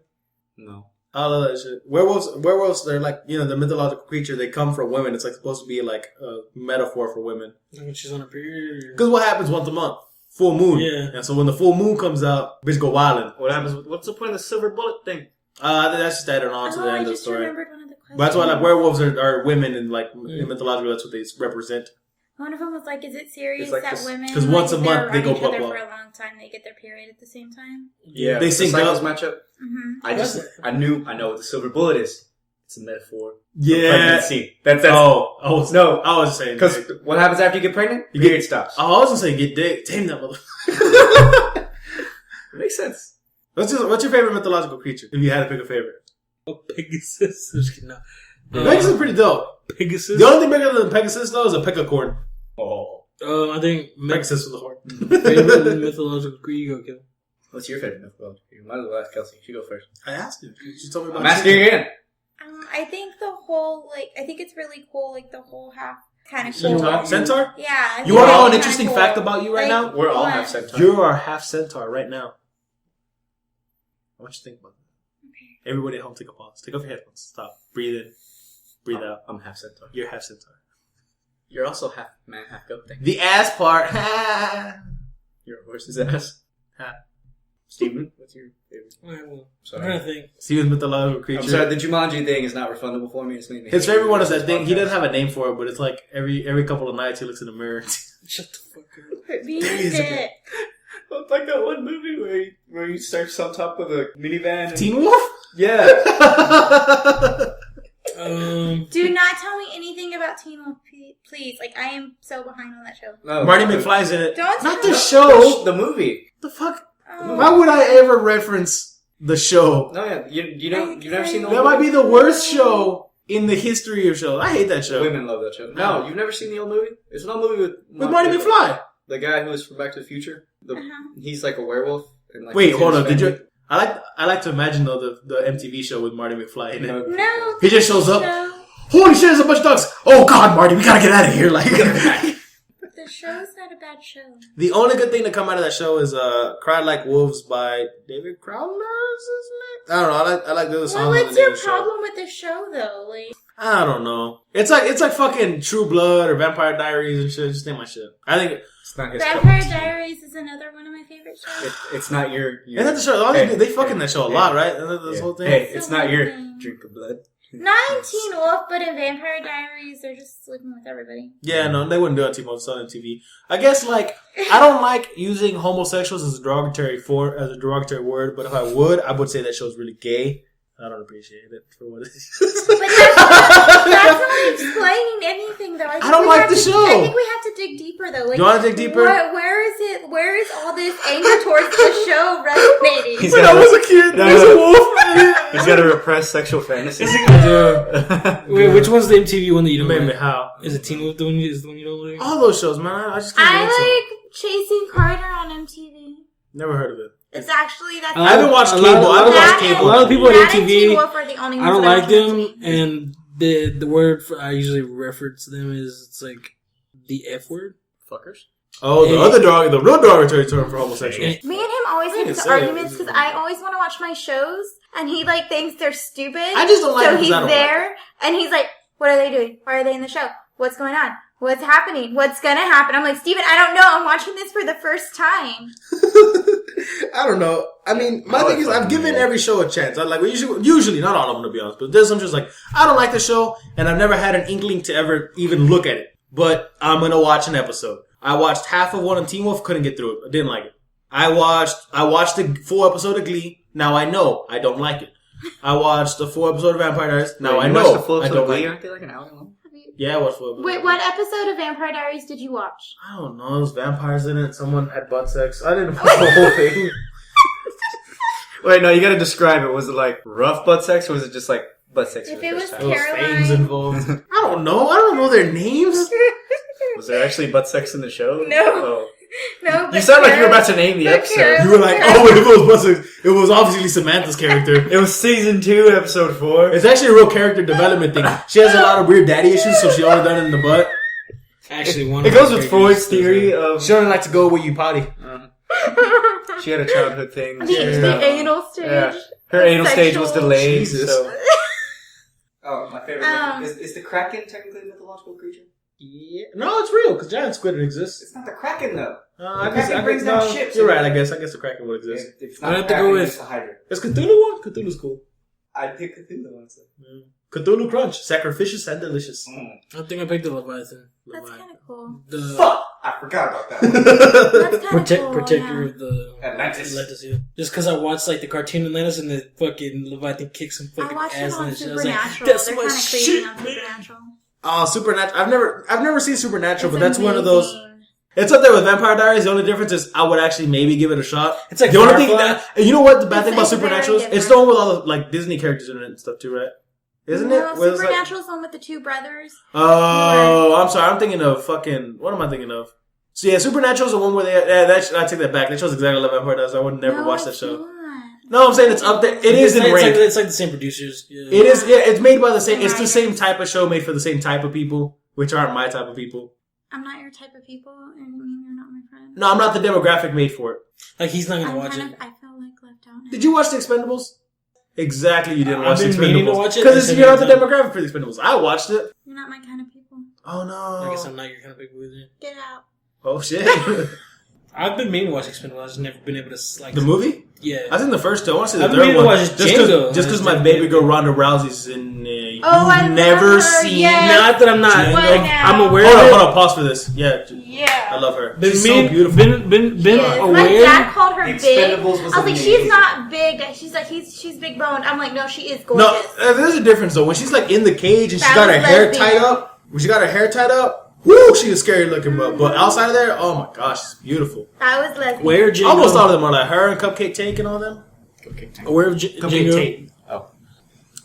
B: No.
A: I love that shit. Werewolves, they're like, you know, the mythological creature, they come from women. It's like supposed to be like a metaphor for women.
C: when she's on a period?
A: Cause what happens once a month? Full moon.
C: Yeah.
A: And so when the full moon comes out, bitch go wildin'.
B: What happens? What's the point of the silver bullet thing?
A: I think that's just added on to the end of the story.
D: I remembered one of the questions.
A: But that's why like werewolves are women and like in mythology that's what they represent.
D: One of them was like, "Is it serious
B: like
D: that women?
A: Because once a month they go
D: each other
A: blah, blah.
D: for a long time, they get their period at the same time."
B: Yeah,
A: they sync
B: cycles
A: up.
B: match up.
D: Mm-hmm.
B: I know what the silver bullet is. It's a metaphor.
A: Yeah.
B: For pregnancy. That's
A: I was saying
B: because what happens after you get pregnant? Your period stops.
A: I was gonna say get dick. Tame that motherfucker.
B: It makes sense.
A: What's your favorite mythological creature? If you had to pick a favorite.
C: Oh, Pegasus. I'm just kidding. No.
A: Pegasus is pretty dope.
C: Pegasus.
A: The only thing bigger than Pegasus though is a pegacorn.
B: Oh.
C: I think
A: Pegasus with a horn.
C: favorite mythological creature. You go, Kevin.
B: What's your favorite mythological creature? Might as well ask Kelsi. She go first.
A: I asked you. She told me about.
B: I'm asking again.
D: I think I think it's really cool. Like the whole half kind of cool.
A: Centaur?
D: Yeah.
A: You want to know an interesting fact about you right now?
B: We're all half centaur.
A: You are half centaur right now. I want you to think about that. Okay. Everybody at home, take a pause. Take off your headphones. Stop. Breathe in. Breathe out.
B: I'm half centaur.
A: You're half centaur.
B: You're also half man, half goat thing.
A: The ass part.
B: Your horse's ass. Steven, what's your favorite?
C: I'm
B: Sorry.
C: trying to think.
A: Steven's mythological creature.
B: I'm sorry, the Jumanji thing is not refundable for me. It's made me
A: His
B: hate
A: favorite one is
B: this
A: that thing.
B: podcast.
A: He doesn't have a name for it, but it's like every couple of nights he looks in the mirror.
C: Shut the fuck up.
D: Being
A: There
D: a
A: is a
D: dick.
B: It's like that one movie where he starts on top of a minivan. And...
A: Teen Wolf?
B: Yeah.
D: Do not tell me anything about Teen Wolf, please. Like, I am so behind on that show.
B: No,
A: Marty McFly's in it.
D: Don't
A: Not
D: tell
A: the
D: me.
A: show.
B: The movie.
A: The fuck?
D: Oh.
A: Why would I ever reference the show?
B: No, yeah. You've never seen the
A: That
B: old
A: might
B: movie?
A: be the worst show in the history of shows. I hate that show.
B: Women love that show. No, you've never seen the old movie? It's an old movie
A: With Marty McFly.
B: The guy who was from Back to the Future. He's like a werewolf. And like
A: Wait,
B: he's
A: hold
B: in
A: on.
B: his
A: Did
B: family.
A: you? I like to imagine though the MTV show with Marty McFly in it.
D: No.
A: He just shows up.
D: No.
A: Holy shit! There's a bunch of ducks. Oh God, Marty, we gotta get out of here. Like,
D: The show's not a bad show.
A: the only good thing to come out of that show is "Cry Like Wolves" by David Crowder. Is his name? I don't know. I like the other song.
D: Well, what's your problem with the show, though? Like,
A: I don't know. It's like fucking True Blood or Vampire Diaries and shit. Just name my shit. I think
B: It's not his
D: Vampire
B: cup of tea.
D: Diaries is another one of my favorite shows.
B: It's not your
A: and that's the show. They fuck in that show a lot, right? And that's the whole thing.
B: Hey, it's not your
D: thing.
B: drink of blood.
D: Not in Teen Wolf, but in Vampire Diaries, they're just sleeping with everybody.
A: Yeah, no, they wouldn't do it on Teen Wolf. It's on TV. I guess, like, I don't like using homosexuals as a derogatory word, but if I would say that show's really gay. I don't appreciate it for what it is.
D: But that's not explaining anything, though.
A: I don't like the show.
D: I think we have to dig deeper, though. Like,
A: you want to dig deeper?
D: Where is it? Where is all this anger towards the show resonating?
A: When I was a kid, there was a wolf.
B: He's got to repress sexual fantasies.
C: Wait, which one's the MTV one that you don't
A: Maybe
C: like?
A: how?
C: Is it Teen Wolf the one you don't like?
A: All those shows, man. I just can't
D: I
A: relate
D: like Chasing Carter on MTV.
A: Never heard of it.
D: It's actually that's.
A: I haven't watched cable. I haven't watched cable.
C: A lot of people on
D: That and
C: MTV.
D: Teen Wolf are the only ones
C: I don't
D: that
C: like
D: watch
C: them,
D: MTV.
C: and the word I usually refer to them is it's like the F word.
B: Fuckers.
A: Oh, the real derogatory term for homosexuals.
D: Me and him always
A: I
D: get
A: didn't
D: into
A: say
D: arguments
A: it.
D: because I always want to watch my shows, and he like thinks they're stupid.
A: I just don't like
D: so
A: them 'cause
D: he's
A: I don't
D: there, and he's like, "What are they doing? Why are they in the show? What's going on? What's happening? What's gonna happen?" I'm like, "Steven, I don't know. I'm watching this for the first time."
A: I don't know. I mean, my thing is, I've given every show a chance. I like usually not all of them to be honest, but there's some just like I don't like the show, and I've never had an inkling to ever even look at it. But I'm gonna watch an episode. I watched half of one on Teen Wolf, couldn't get through it. I didn't like it. I watched the full episode of Glee. Now I know I don't like it. I watched the full episode of Vampire Diaries. Now I know I don't like it.
B: Aren't they like an hour long?
A: Yeah, I watched full episode.
D: Wait, what episode of Vampire Diaries did you watch?
A: I don't know. There's vampires in it. Someone had butt sex. I didn't watch the whole thing.
B: Wait, no, you gotta describe it. Was it like rough butt sex, or was it just like butt sex?
D: If
B: for the
D: it
B: first
D: was
B: time?
A: There was
D: Caroline.
A: fangs involved. I don't know. I don't know their names.
B: Was there actually butt sex in the show?
D: No.
B: Oh.
D: No,
B: You sound like you were about to name the episode.
A: You were like, oh, wait, if it was butt sex, it was obviously Samantha's character.
B: It was season 2, episode 4.
A: It's actually a real character development thing. She has a lot of weird daddy issues, so she only done it in the butt.
C: Actually, one.
B: It
C: of
B: goes
C: my
B: with
C: characters
B: Freud's theory of
A: She only like to go where you potty.
B: she had a childhood thing.
D: the anal stage.
B: Yeah. Her anal stage was
D: Sexual-
B: delayed.
A: Jesus.
B: So. Oh, my favorite. Is the Kraken technically a mythological creature?
A: Yeah. No, it's real, because giant squid exists.
B: It's not the Kraken, though.
A: I
B: Kraken
A: guess,
B: brings down ships.
A: You're right, I guess the Kraken would exist.
B: It's
C: I'd
B: not
C: have
B: the
C: to go
B: Kraken,
C: with-
B: it's the Hydra.
A: Is Cthulhu one? Cthulhu's cool.
B: I pick Cthulhu, honestly.
A: Cthulhu Crunch. Sacrificious and delicious.
C: I think I picked the Leviathan.
D: That's kind of cool.
C: The
B: Fuck! I forgot about that one.
D: That's kind of cool.
C: protector
D: Yeah.
C: of the
B: Atlantis.
C: yeah. Just because I watched like the cartoon Atlantis and the fucking Leviathan kicks some
D: I
C: fucking
D: watched it
C: ass in
D: on
C: the shit. I was like,
D: Supernatural.
C: that's
D: They're
C: my
D: kind of crazy
C: shit,
D: on
C: man.
D: Supernatural.
A: Supernatural. I've never seen Supernatural, but
D: It's
A: that's one of those.
D: amazing.
A: It's up there with Vampire Diaries. The only difference is I would actually maybe give it a shot.
C: It's like
A: the only thing
C: Firefly.
A: that, you know what the bad thing about
D: It's very
A: Supernatural is? It's
D: different.
A: the one with all the like Disney characters in it and stuff too, right? Isn't
D: No,
A: it? Where it's like-
D: Supernatural's the one with the two brothers.
A: Oh, I'm sorry. I'm thinking of fucking. What am I thinking of? So yeah, Supernatural's the one where they. I take that back. That show's exactly like Vampire Diaries. I would never watch that
D: it's
A: show.
D: not.
A: No, I'm saying it's up there. It is in rank.
C: It's like the same producers. Yeah.
A: It is. Yeah, it's made by the same.
D: Same
A: It's the
D: writers.
A: same type of show made for the same type of people, which aren't my type of people.
D: I'm not your type of people, and you mean you're not my friend.
A: No, I'm not the demographic made for it.
C: Like he's not gonna watch
D: I
C: it.
D: felt like left out.
A: Did you watch The Expendables? Exactly, you didn't
C: I've
A: watch The
C: been meaning to
A: Expendables
C: watch it.
A: because
C: I
A: you're not the
C: said
A: demographic for The Expendables. I watched it.
D: You're not my kind of people.
A: Oh no!
C: I guess I'm not your kind of people either.
D: Get out.
A: Oh shit!
C: I've been meaning to watch Expendables. I've just never been able to like
A: The movie?
C: Yeah.
A: I think the first two. I want to see the
C: I've been
A: third
C: meaning to
A: one.
C: watch Django.
A: Just because my baby girl Ronda Rousey's in.
D: Oh, I love
A: never
D: her,
A: seen.
D: yes.
C: Not that I'm not.
A: Django.
C: Like, I'm aware
A: Hold
C: of
A: on,
C: it.
A: hold on. Pause for this. Yeah,
D: Yeah.
A: I love her.
C: Been
A: She's
C: mean-
A: so beautiful.
C: Been
D: Yes.
C: aware.
D: My dad called her
B: The
D: big.
B: Expendables was
D: I was like,
B: amazing.
D: she's not big. She's like, she's big boned. I'm like, no, she is gorgeous.
A: No, there's a difference though. When she's like in the cage and she's
D: That
A: got her
D: was
A: hair
D: lesbian.
A: tied up, woo, she is scary looking. But outside of there, oh my gosh, she's beautiful.
D: That was lesbian.
C: Where Django?
A: Almost all of them are like her and Cupcake Tank and all them.
C: Aware of
A: Cupcake
C: Django?
A: Tank. Oh,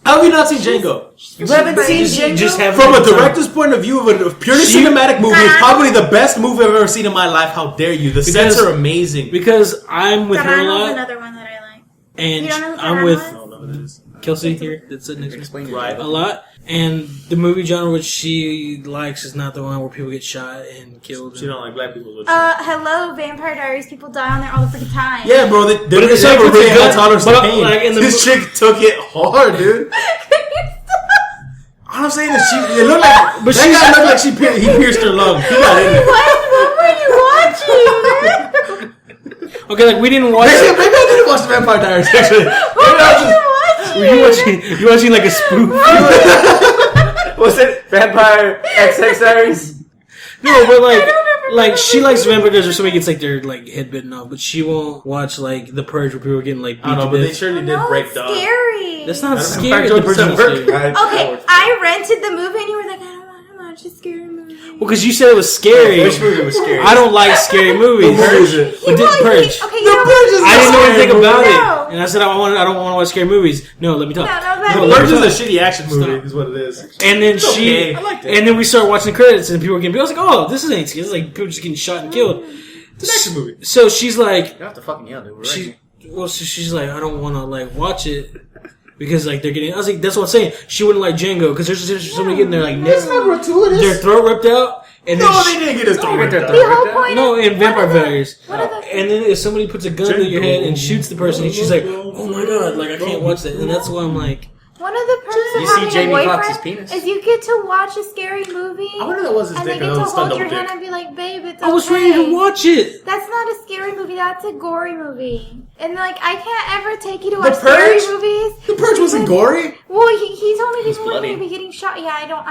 A: how have you not seen Django?
B: You haven't seen Django?
C: Just have
A: From a director's point of view of a purely cinematic movie, it's probably the best movie I've ever seen in my life. How dare you? The sets are amazing.
C: Because I'm with her a
D: Serrano's
C: lot,
D: another one that I like.
C: and
D: You don't know who
C: I'm
D: Serrano
C: with
D: is?
A: I don't know what it is.
C: Kelsey here that's sitting next to me.
B: Explain it.
A: Right.
C: A lot, and the movie genre which she likes is not the one where people get shot and killed.
A: She don't like black people.
D: Hello, Vampire Diaries. People die on there all the freaking time.
A: Yeah, bro. They
C: it's
A: have
C: like
A: a really
C: it's
A: high
C: good,
A: tolerance to
C: but,
A: pain.
C: like, in the
A: This chick took it hard, dude. All I'm saying is it looked like,
C: But
A: that
C: she's-
A: guy looked like he pierced her lung. He got in it.
D: What were you watching?
C: Okay, like we didn't watch.
A: Maybe I didn't watch the Vampire Diaries. Actually, maybe I was just.
C: You watching like a spoof?
B: Was it Vampire XX Diaries?
C: No, but like she likes vampires or somebody gets like their like head bitten off, but she won't watch like The Purge where people are getting like beat
A: I don't know,
C: to
A: but they
C: death.
A: surely did break down.
D: Scary.
C: That's not
A: That's
C: scary.
A: not
C: The Purge is not
A: work.
C: scary.
D: Okay, I rented the movie and you were like, I don't want to watch a scary movie.
C: Well, because you said it was scary.
B: Which movie was scary?
C: I don't like scary movies. But did Purge.
D: Okay,
A: The Purge is
C: I didn't know anything about
D: No.
C: it, and I said I don't want to watch scary movies. No, let me talk.
D: No,
A: The Purge is a shitty action movie, is what it is.
C: And then
A: okay. I liked it.
C: and then we started watching the credits, and people were getting. I was like, "Oh, this ain't scary. This is like people just getting shot and killed."
A: It's an action movie.
C: So she's like,
B: You have to fucking yell, dude. We're
C: so she's like, I don't want to like watch it because like they're getting. I was like, that's what I'm saying. She wouldn't like Django because there's somebody getting their like
A: It's not
C: their
A: gratuitous.
C: throat ripped out, and
A: No,
C: then
A: they didn't get his throat ripped
B: their
A: out.
B: throat
D: The whole point
C: no,
D: of
C: in Vampire
D: what are the-
C: Diaries.
D: what are the-
C: And then if somebody puts a gun to your head and shoots the person, and she's like, "Oh my god, like I can't watch that," and that's why I'm like,
D: One of the perks of
B: You see
D: having
B: Jamie
D: a
B: Foxx's
D: boyfriend
B: penis?
D: is you get to watch a scary movie
A: I wonder that was his
D: and
A: dick.
D: they get
A: That
D: to
A: was stunned
D: hold your
A: double
D: hand
A: dick.
D: and be like, babe, it's okay.
C: I was ready to watch it.
D: That's not a scary movie. That's a gory movie. And like, I can't ever take you to
A: The
D: watch scary
A: Purge?
D: movies.
A: The Purge wasn't gory.
D: Well, he told me he's only
B: bloody.
D: going to be getting shot. Yeah, I don't.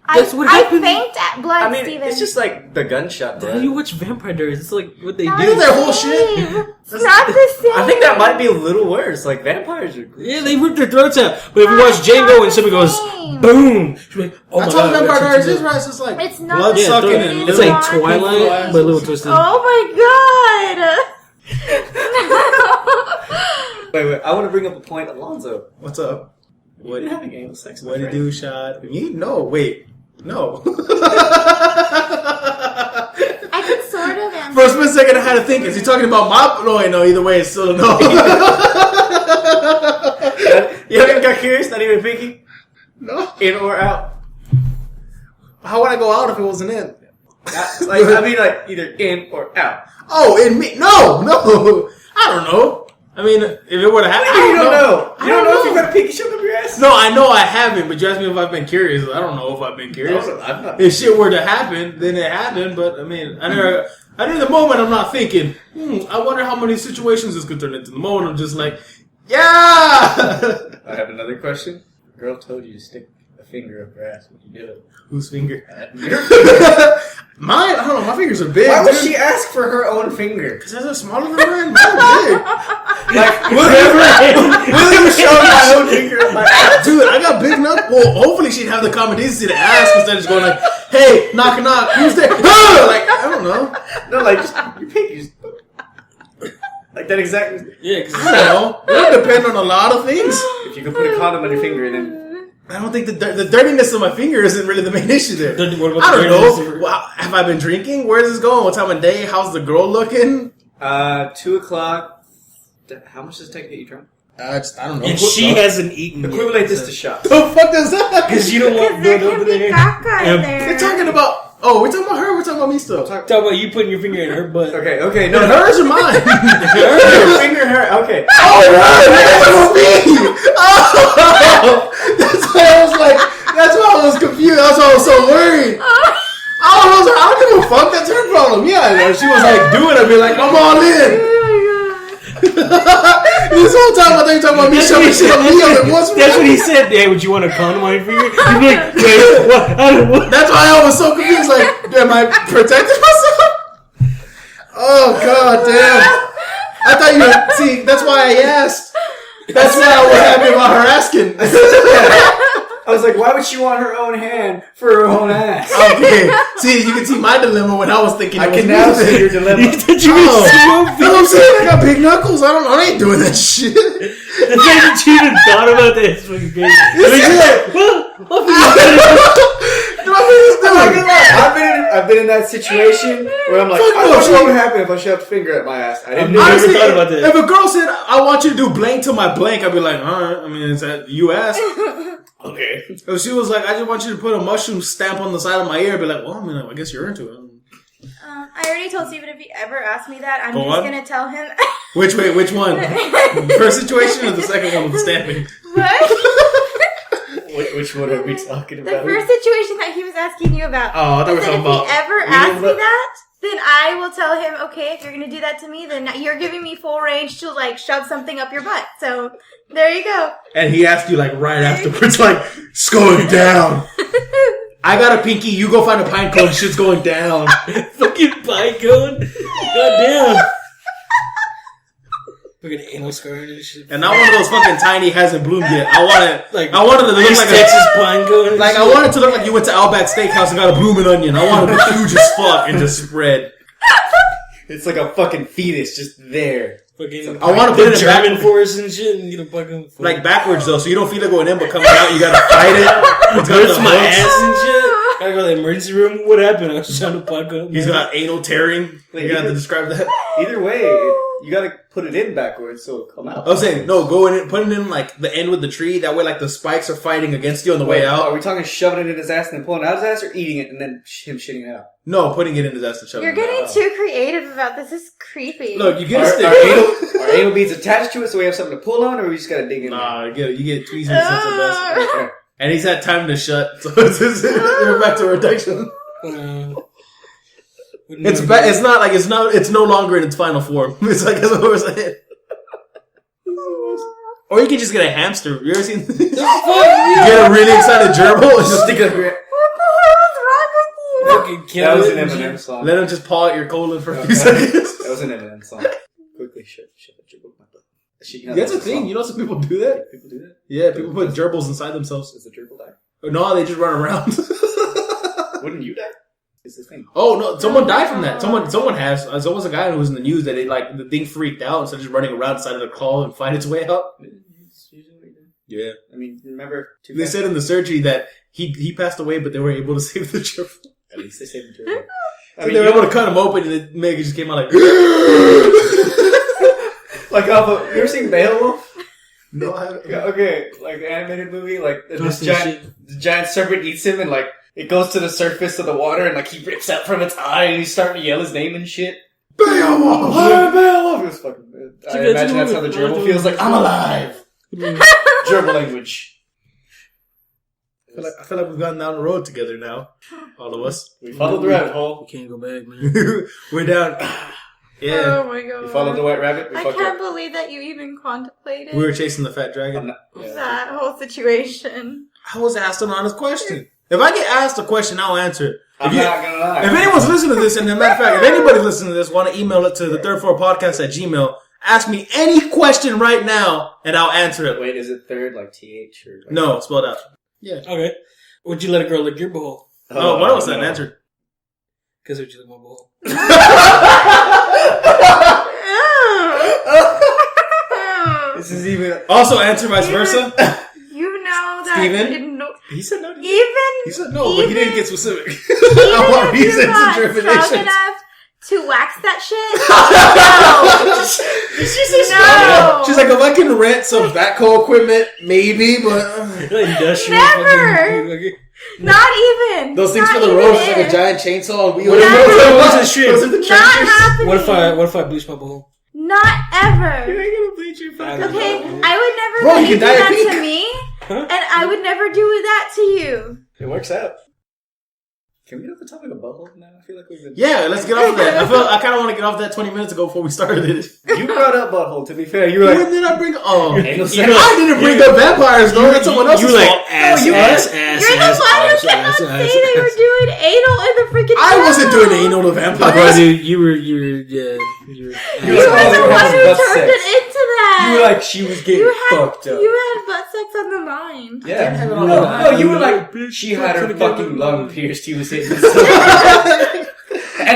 C: That's what
D: I
C: happened.
D: faint at blood,
B: I mean,
D: Steven.
B: it's just like the gunshot
C: How
B: death.
C: you watch Vampire Diaries? It's like what they
D: Not
C: do.
A: You know
D: the
A: that whole
D: same.
A: shit?
D: It's not the same.
B: I think that might be a little worse. Like, vampires are...
C: Yeah, they rip their throats out. But if you
D: No,
C: watch
D: it's
C: Django
D: not
C: and somebody
D: the
C: goes,
D: same.
C: boom, she's like, oh my
A: That's
C: god.
A: how Vampire
C: that's
A: Diaries
C: what
A: is, right? It's just like
D: It's not
A: blood
D: the
A: sucking
D: same.
A: and
C: It's
A: little
C: like Twilight,
A: flies.
C: but a little twisted.
D: Oh my god!
B: Wait, I want to bring up a point. Alonzo,
A: What's up?
B: what are you having anal sex with
A: What
B: my
A: to
B: friend?
A: do, shot? Me? No, wait. No.
D: I could sort of answer.
A: For a split second, I had to think. Is he talking about my... No, wait, no. Either way, it's still a no.
B: You haven't even got curious? Not even pinky?
A: No.
B: In or out?
A: How would I go out if it wasn't in?
B: Like, I mean, like, either in or out.
A: Oh, in me? No. I don't know. I mean, if it would have happened...
B: You don't know.
A: I
B: You don't know if
A: know.
B: you've got a pinky shoved up your ass?
A: No, I know I haven't, but you asked me if I've been curious. I don't know if I've been curious.
B: No, I'm not.
A: If shit were to happen, then it happened, but I mean, I in the moment, I'm not thinking, I wonder how many situations this could turn into. In the moment, I'm just like, yeah!
B: I have another question. A girl told you to stick a finger up her ass. Would you do it?
A: Whose finger?
B: Your
A: Mine? I don't know, my fingers are big,
B: Why would
A: dude.
B: she ask for her own finger?
A: Because they're smaller than mine? Mine are big.
B: Like, William showed my own finger up my ass.
A: Dude, I got big knuckles. Well, hopefully she'd have the common decency to ask instead of just going like, hey, knock, who's there? Like, I don't know.
B: No, like, just your pinky. Just, like that exact.
C: Yeah, because
A: I don't know. It would depend on a lot of things.
B: If you could put a condom on your finger and then.
A: I don't think the dirtiness of my finger isn't really the main issue there.
C: What about
A: I
C: the
A: don't
C: dirtiness
A: know.
C: of your-
A: Well, have I been drinking? Where's this going? What time of day? How's the girl looking?
B: 2 o'clock. How much does it take to get you drunk?
A: I don't know.
C: and she hasn't eaten yet.
B: Equivalent this to shots.
A: The fuck does that?
C: Because you don't want
D: There
C: blood
D: can
C: over
D: be
C: there.
D: caca in
C: Yeah.
A: They're
D: there.
A: talking about. Oh, we're talking about her. We're talking about me still.
C: Talk about you putting your finger in her butt.
B: Okay,
A: No,
B: no,
A: hers or mine?
B: Your finger hurt. Okay.
A: Oh, right, me. Oh, that's why I was like. That's why I was confused. That's why I was so worried. I don't give a fuck. That's her problem. Yeah, if she was like, do it. I'd be like, I'm all in. This whole time I thought you were talking about me shoving shit on me. I was like, what's
C: That's what
A: wrong?
C: he said. Hey, would you want a condom on your finger? You'd be like, wait, what? I don't know.
A: That's why I was so confused. Like, am I protecting myself? Oh, god damn. I thought you were, see, that's why I asked. That's why I was happy about her asking.
B: I was like, why would she want her own hand for her own ass?
A: Okay. See, you can see my dilemma when I was thinking
B: I
A: it was
B: can now
A: music.
B: see your dilemma.
C: Did you
A: Oh.
C: smoke?
A: You know what I'm saying? I got big knuckles. I don't know. I ain't doing that shit.
C: The fact that you even thought about that is fucking crazy.
B: I've been in that situation where I'm like,
A: Fuck
B: I
A: no,
B: wonder
A: she-
B: what would happen if I shoved a finger at my ass. I didn't know.
C: Never
A: Honestly,
C: thought about that.
A: if a girl said, I want you to do blank to my blank, I'd be like, alright. I mean, it's that you asked.
C: Okay.
A: If she was like, I just want you to put a mushroom stamp on the side of my ear, I'd be like, well, I mean, I guess you're into it.
D: I already told Steven if he ever asks me that, I'm
A: Go
D: just
A: on.
D: gonna tell him.
A: Which one? First situation or the second one with the stamping?
D: What?
B: Which one are we talking
D: The
B: about?
D: first situation that he was asking you about.
A: Oh, I thought we were
D: I said
A: talking
D: if
A: about.
D: he ever asked me that, then then I will tell him, okay, if you're going to do that to me, then you're giving me full range to, like, shove something up your butt. So, there you go.
A: And he asked you, like, right afterwards, like, it's going down. I got a pinky, you go find a pine cone, shit's going down.
C: Fucking pine cone? Goddamn. Fucking anal scar and shit.
A: And not one of those fucking tiny hasn't bloomed yet. I wanted it to look like
C: Texas pine cone.
A: Like, I want it to look like you went to Outback Steakhouse and got a blooming onion. I want it to be huge as fuck and just spread.
B: It's like a fucking fetus just there.
C: Fucking,
A: I want to put it in
C: German force and shit and get a fucking...
A: Like backwards though, so you don't feel it going in, but coming out, you gotta fight it. It's
C: hurts my ass and shit. Gotta go to the emergency room. What happened? I was trying to pine cone.
A: He's got anal tearing.
B: Wait,
A: You're gonna have to describe that.
B: Either way, you gotta put it in backwards so it'll come out.
A: I was saying, no, go in, put it in like the end with the tree. That way, like the spikes are fighting against you on the way out.
B: Are we talking shoving it in his ass and then pulling it out his ass, or eating it and then him shitting it out?
A: No, putting it in his ass and shoving
D: You're
A: it
D: getting
A: out.
D: too creative about this. This is creepy.
A: Look, you get a stick.
B: Are anal beads attached to it so we have something to pull on, or we just gotta dig in
A: Nah, you get tweezers and something else.
B: there? Okay.
A: And he's had time to shut, so we're back to reduction. It's no longer in its final form. It's like, that's what we're saying. Or you can just get a hamster. You ever seen? Get a really excited gerbil and just stick it up your.
D: What the hell is wrong with you?
C: Fucking kill
B: That was
C: it
B: an
C: and
B: Eminem
C: shit.
B: song.
A: Let him just paw at your colon for a few seconds.
B: That was an Eminem song. Quickly shove a gerbil in my butt.
A: That's a thing. You know some people do that?
B: People do that?
A: Yeah, people put gerbils inside themselves.
B: Does the gerbil die?
A: No, they just run around.
B: Wouldn't you die? It's the thing.
A: Oh no! Someone died from that. Someone has. There was a guy who was in the news that the thing freaked out instead of just running around inside of the claw and find its way out.
B: It's usually what you do.
A: Yeah.
B: I mean, remember...
A: They said in the surgery that he passed away, but they were able to save the gerbil.
B: At least they saved the gerbil.
A: So they were able to cut him open, and the Meg just came out like.
B: Like off of... You ever seen Beowulf?
A: No, I haven't.
B: Okay, like the animated movie, like the
C: Ghost and
B: giant serpent eats him and like it goes to the surface of the water and like he rips out from its eye and he's starting to yell his name and shit.
A: Beowulf!
B: Hi, Beowulf! It was fucking... I imagine that's how the gerbil feels, like, I'm alive! Gerbil language.
A: I feel like we've gone down the road together now. All of us.
B: We followed the rabbit hole.
C: We can't go back, man.
A: We're down. Yeah.
D: Oh my god.
B: We followed the white rabbit. We
D: I
B: fucked
D: can't
B: up.
D: believe that you even contemplated
A: We were chasing the fat dragon.
D: that whole situation.
A: I was asked an honest question. If I get asked a question, I'll answer it.
B: I'm not gonna lie.
A: If anyone's listening to this, and as a matter of fact, if anybody's listening to this, want to email it to the Third Floor Podcast at Gmail, ask me any question right now, and I'll answer it.
B: Wait, is it third, like TH? Or like...
A: No, spelled out. Yeah.
C: Okay. Would you let a girl lick your butthole?
A: Oh, what else that answered?
C: Because would you lick my butthole?
B: This is even...
A: Also answer vice versa.
D: You know that.
A: Steven?
D: No,
B: He said no.
A: He said no, but he didn't get specific.
D: Even
A: I want
D: if you're
A: reasons
D: not
A: and
D: strong
A: terminations.
D: enough to wax that shit,
A: She says
D: No.
A: She's like, if I can rent some backhoe equipment, maybe, but
C: Industrial
D: Never.
C: fucking...
D: not even.
A: those things
D: Not
A: for the road is
D: even
A: like a
D: if.
A: giant chainsaw and wheels.
D: Never.
C: What's the shit?
A: Those are the
D: Not
A: trenches.
D: happening.
C: What if I bleach my butthole?
D: Not ever.
A: You ain't gonna bleach your fucking
D: Okay,
A: butthole.
D: I would never
A: Bro,
D: let
A: you
D: you
A: can
D: do
A: dye it
D: that
A: pink.
D: to me,
C: Huh?
D: and I would never do that to you.
B: It works out. Can we get off the topic of butthole now? I feel like we've been...
A: Yeah, let's get off of that. I kind of want to get off that 20 minutes ago before we started it.
B: You brought up butthole, to be fair. You were
A: When
B: like...
A: did I bring? Oh,
B: Anal
A: I
B: sex.
A: didn't bring up vampires though. That's someone else's
C: You like
A: fault.
C: ass,
A: No, you
C: ass,
A: weren't.
C: ass,
D: You're the
C: ass,
D: one who
C: ass,
D: cannot
C: ass,
D: say
C: ass,
D: that you were
C: ass.
D: doing anal in the freaking
A: I wasn't doing anal to
C: Bro,
A: vampires.
C: dude, you were.
B: You
D: You
B: were
D: were
B: like,
D: the
B: "Oh,
D: one who
B: butt
D: turned
B: sex."
D: it into that.
B: You were like, she was getting fucked up.
D: You had butt sex on the mind.
B: Yeah.
A: have it
B: No,
A: on the line.
B: no, you were like, she had her fucking lung pierced. He was hitting And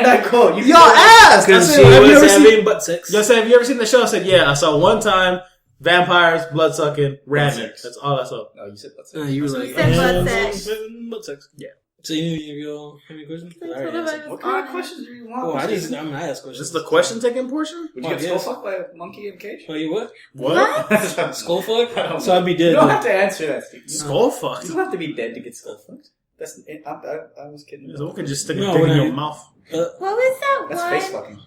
B: I quote,
A: Y'all asked. I
C: Because
A: said,
C: she
A: have you
C: was
A: ever seen?
C: having butt sex.
A: Y'all said, have you ever seen the show? I said, yeah. I saw one time. Vampires, blood sucking, ramming.
B: sex.
A: That's all I saw.
B: No, you said butt sex.
C: You were like,
D: You said butt sex.
C: Butt sex.
A: Yeah.
C: So you have any questions? I already answered.
B: What kind of questions do you want?
C: Oh, I
B: Stephen?
C: mean, I ask
A: Is
C: questions.
A: this the question taking portion?
B: Would you get skull fucked by a monkey in a cage?
C: Oh, you what?
A: What?
C: Skull fuck? So I'd be
B: You
C: dead.
B: don't
C: then.
B: have to answer that, Steve.
A: Skull
B: You
A: fucked.
B: don't have to be dead to get skull fucked. That's I was kidding.
A: Someone can just stick a
C: No,
A: dick
C: when
A: in
C: I-
A: your mouth.
D: What was that
B: That's
D: one?
B: face fucking.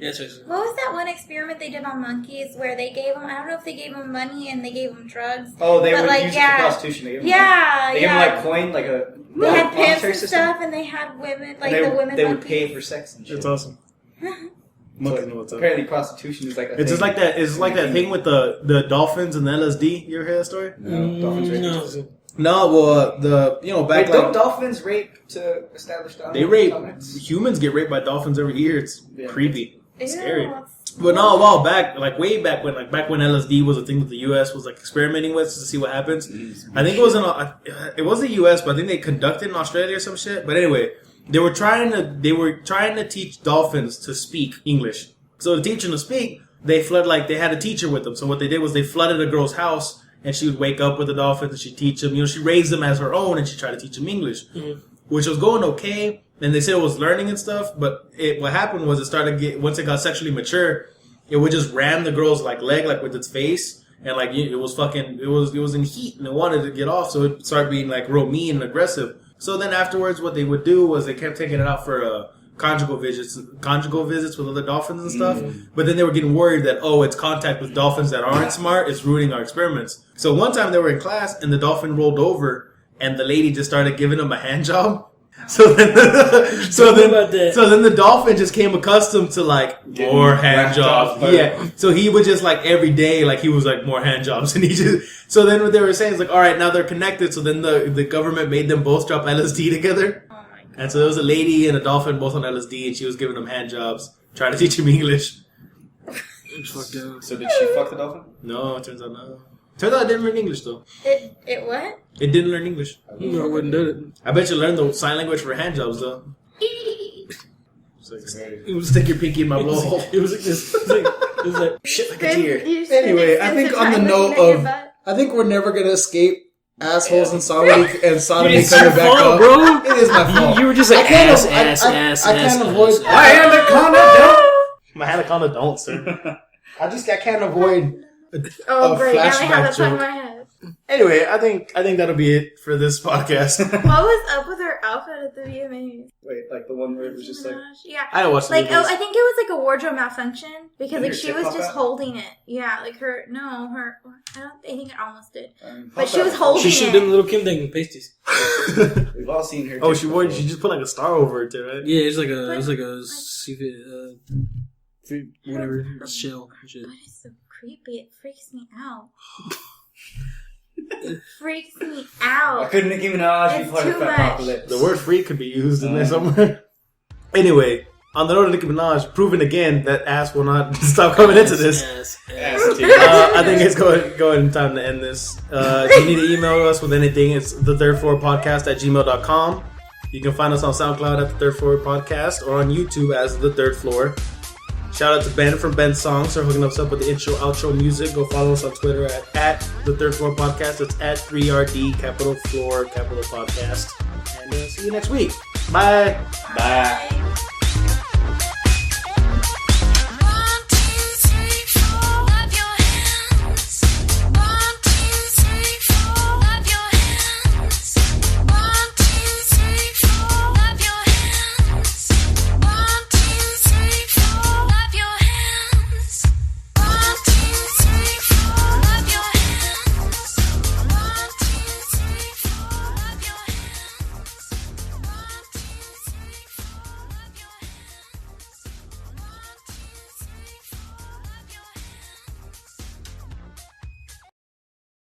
C: Yeah, seriously.
D: What was that one experiment they did on monkeys where they gave them? I don't know if they gave them money and they gave them drugs.
B: Oh, they
D: but
B: were
D: like,
B: using it for prostitution. They gave them
D: yeah,
B: they gave them like coin, like a
D: They had pimps
B: monetary
D: and
B: system.
D: stuff, and they had women, like
B: And
D: the women.
B: They would
D: monkeys.
B: pay for sex and shit.
A: It's awesome. Monkeys know what's up.
B: Apparently, prostitution is like a
A: It's just like that. It's like that thing with the dolphins and the LSD. You ever hear that story?
B: No, dolphins rape.
C: No.
A: No, well, back
B: Wait, don't dolphins rape to establish dominance?
A: they rape humans. Get raped by dolphins every year. It's creepy.
D: Ew,
A: Scary.
D: that's-
A: But no, a while back, like way back when LSD was a thing that the U.S. was like experimenting with to see what happens. I think it was it was the U.S., but I think they conducted in Australia or some shit. But anyway, they were trying to teach dolphins to speak English. So to teach them to speak, they had a teacher with them. So what they did was they flooded a girl's house, and she would wake up with the dolphins and she'd teach them. She raised them as her own, and she tried to teach them English, which was going okay. And they said it was learning and stuff, but what happened was once it got sexually mature, it would just ram the girl's leg with its face, and it was in heat and it wanted to get off, so it started being like real mean and aggressive. So then afterwards, what they would do was they kept taking it out for conjugal visits with other dolphins and stuff. But then they were getting worried that its contact with dolphins that aren't smart is ruining our experiments. So one time they were in class and the dolphin rolled over and the lady just started giving him a hand job. So then the dolphin just came accustomed to more hand jobs. Yeah. So he would just every day, he was more hand jobs, and so then what they were saying is all right, now they're connected. So then the government made them both drop LSD together.
D: Oh my God.
A: And so there was a lady and a dolphin both on LSD, and she was giving them hand jobs, trying to teach him English.
B: So did she fuck the dolphin?
A: No, it turns out no. Turns out it didn't learn English though.
D: It what?
A: It didn't learn English.
C: No, I wouldn't do it.
A: I bet you learned the sign language for hand jobs though. It was stick your pinky in my blowhole.
C: It was like this. It was like
B: Shit like a deer.
A: Anyway, I think on the note of, I think we're never gonna escape assholes and sodomy coming back up,
C: bro.
A: It is my fault.
C: You were just like
A: I can't
C: ass.
A: I can't avoid.
B: My anaconda don't.
A: My anaconda don't, sir. I can't avoid.
D: Oh,
A: a
D: great! Now I have
A: flashback
D: that song in
A: joke.
D: my head.
A: Anyway, I think that'll be it for this podcast.
D: What was up with her outfit at the VMAs?
B: Wait, the one where it was just
D: Yeah.
A: I watched the
D: I
A: movies.
D: think it was a wardrobe malfunction because
B: Did her
D: she
B: tip
D: was
B: pop
D: just
B: out?
D: holding it. Yeah, I think it almost did. But she was holding
C: she should have
D: it.
C: done the little Kim thing pasties.
B: We've all seen her.
A: Oh, she just put a star over it too, right?
C: Yeah, it's like a secret, whatever shell and shit.
D: That is so creepy. It freaks me out. It freaks me out.
B: I couldn't Nicki Minaj be
D: It's
B: part of
D: too
B: the
D: much.
B: apocalypse.
A: The word "freak" could be used in there somewhere. Anyway, on the note of Nicki Minaj, proving again that ass will not stop coming into this.
C: Ass.
A: I think it's going time to end this. If you need to email us with anything, it's the3rd floor podcast@gmail.com. You can find us on SoundCloud at the 3rd floor podcast or on YouTube as the 3rd floor. Shout out to Ben from Ben's Songs for hooking us up with the intro outro music. Go follow us on Twitter at the 3rd floor podcast. It's at 3RD capital floor capital podcast. And see you next week. Bye.
B: Bye.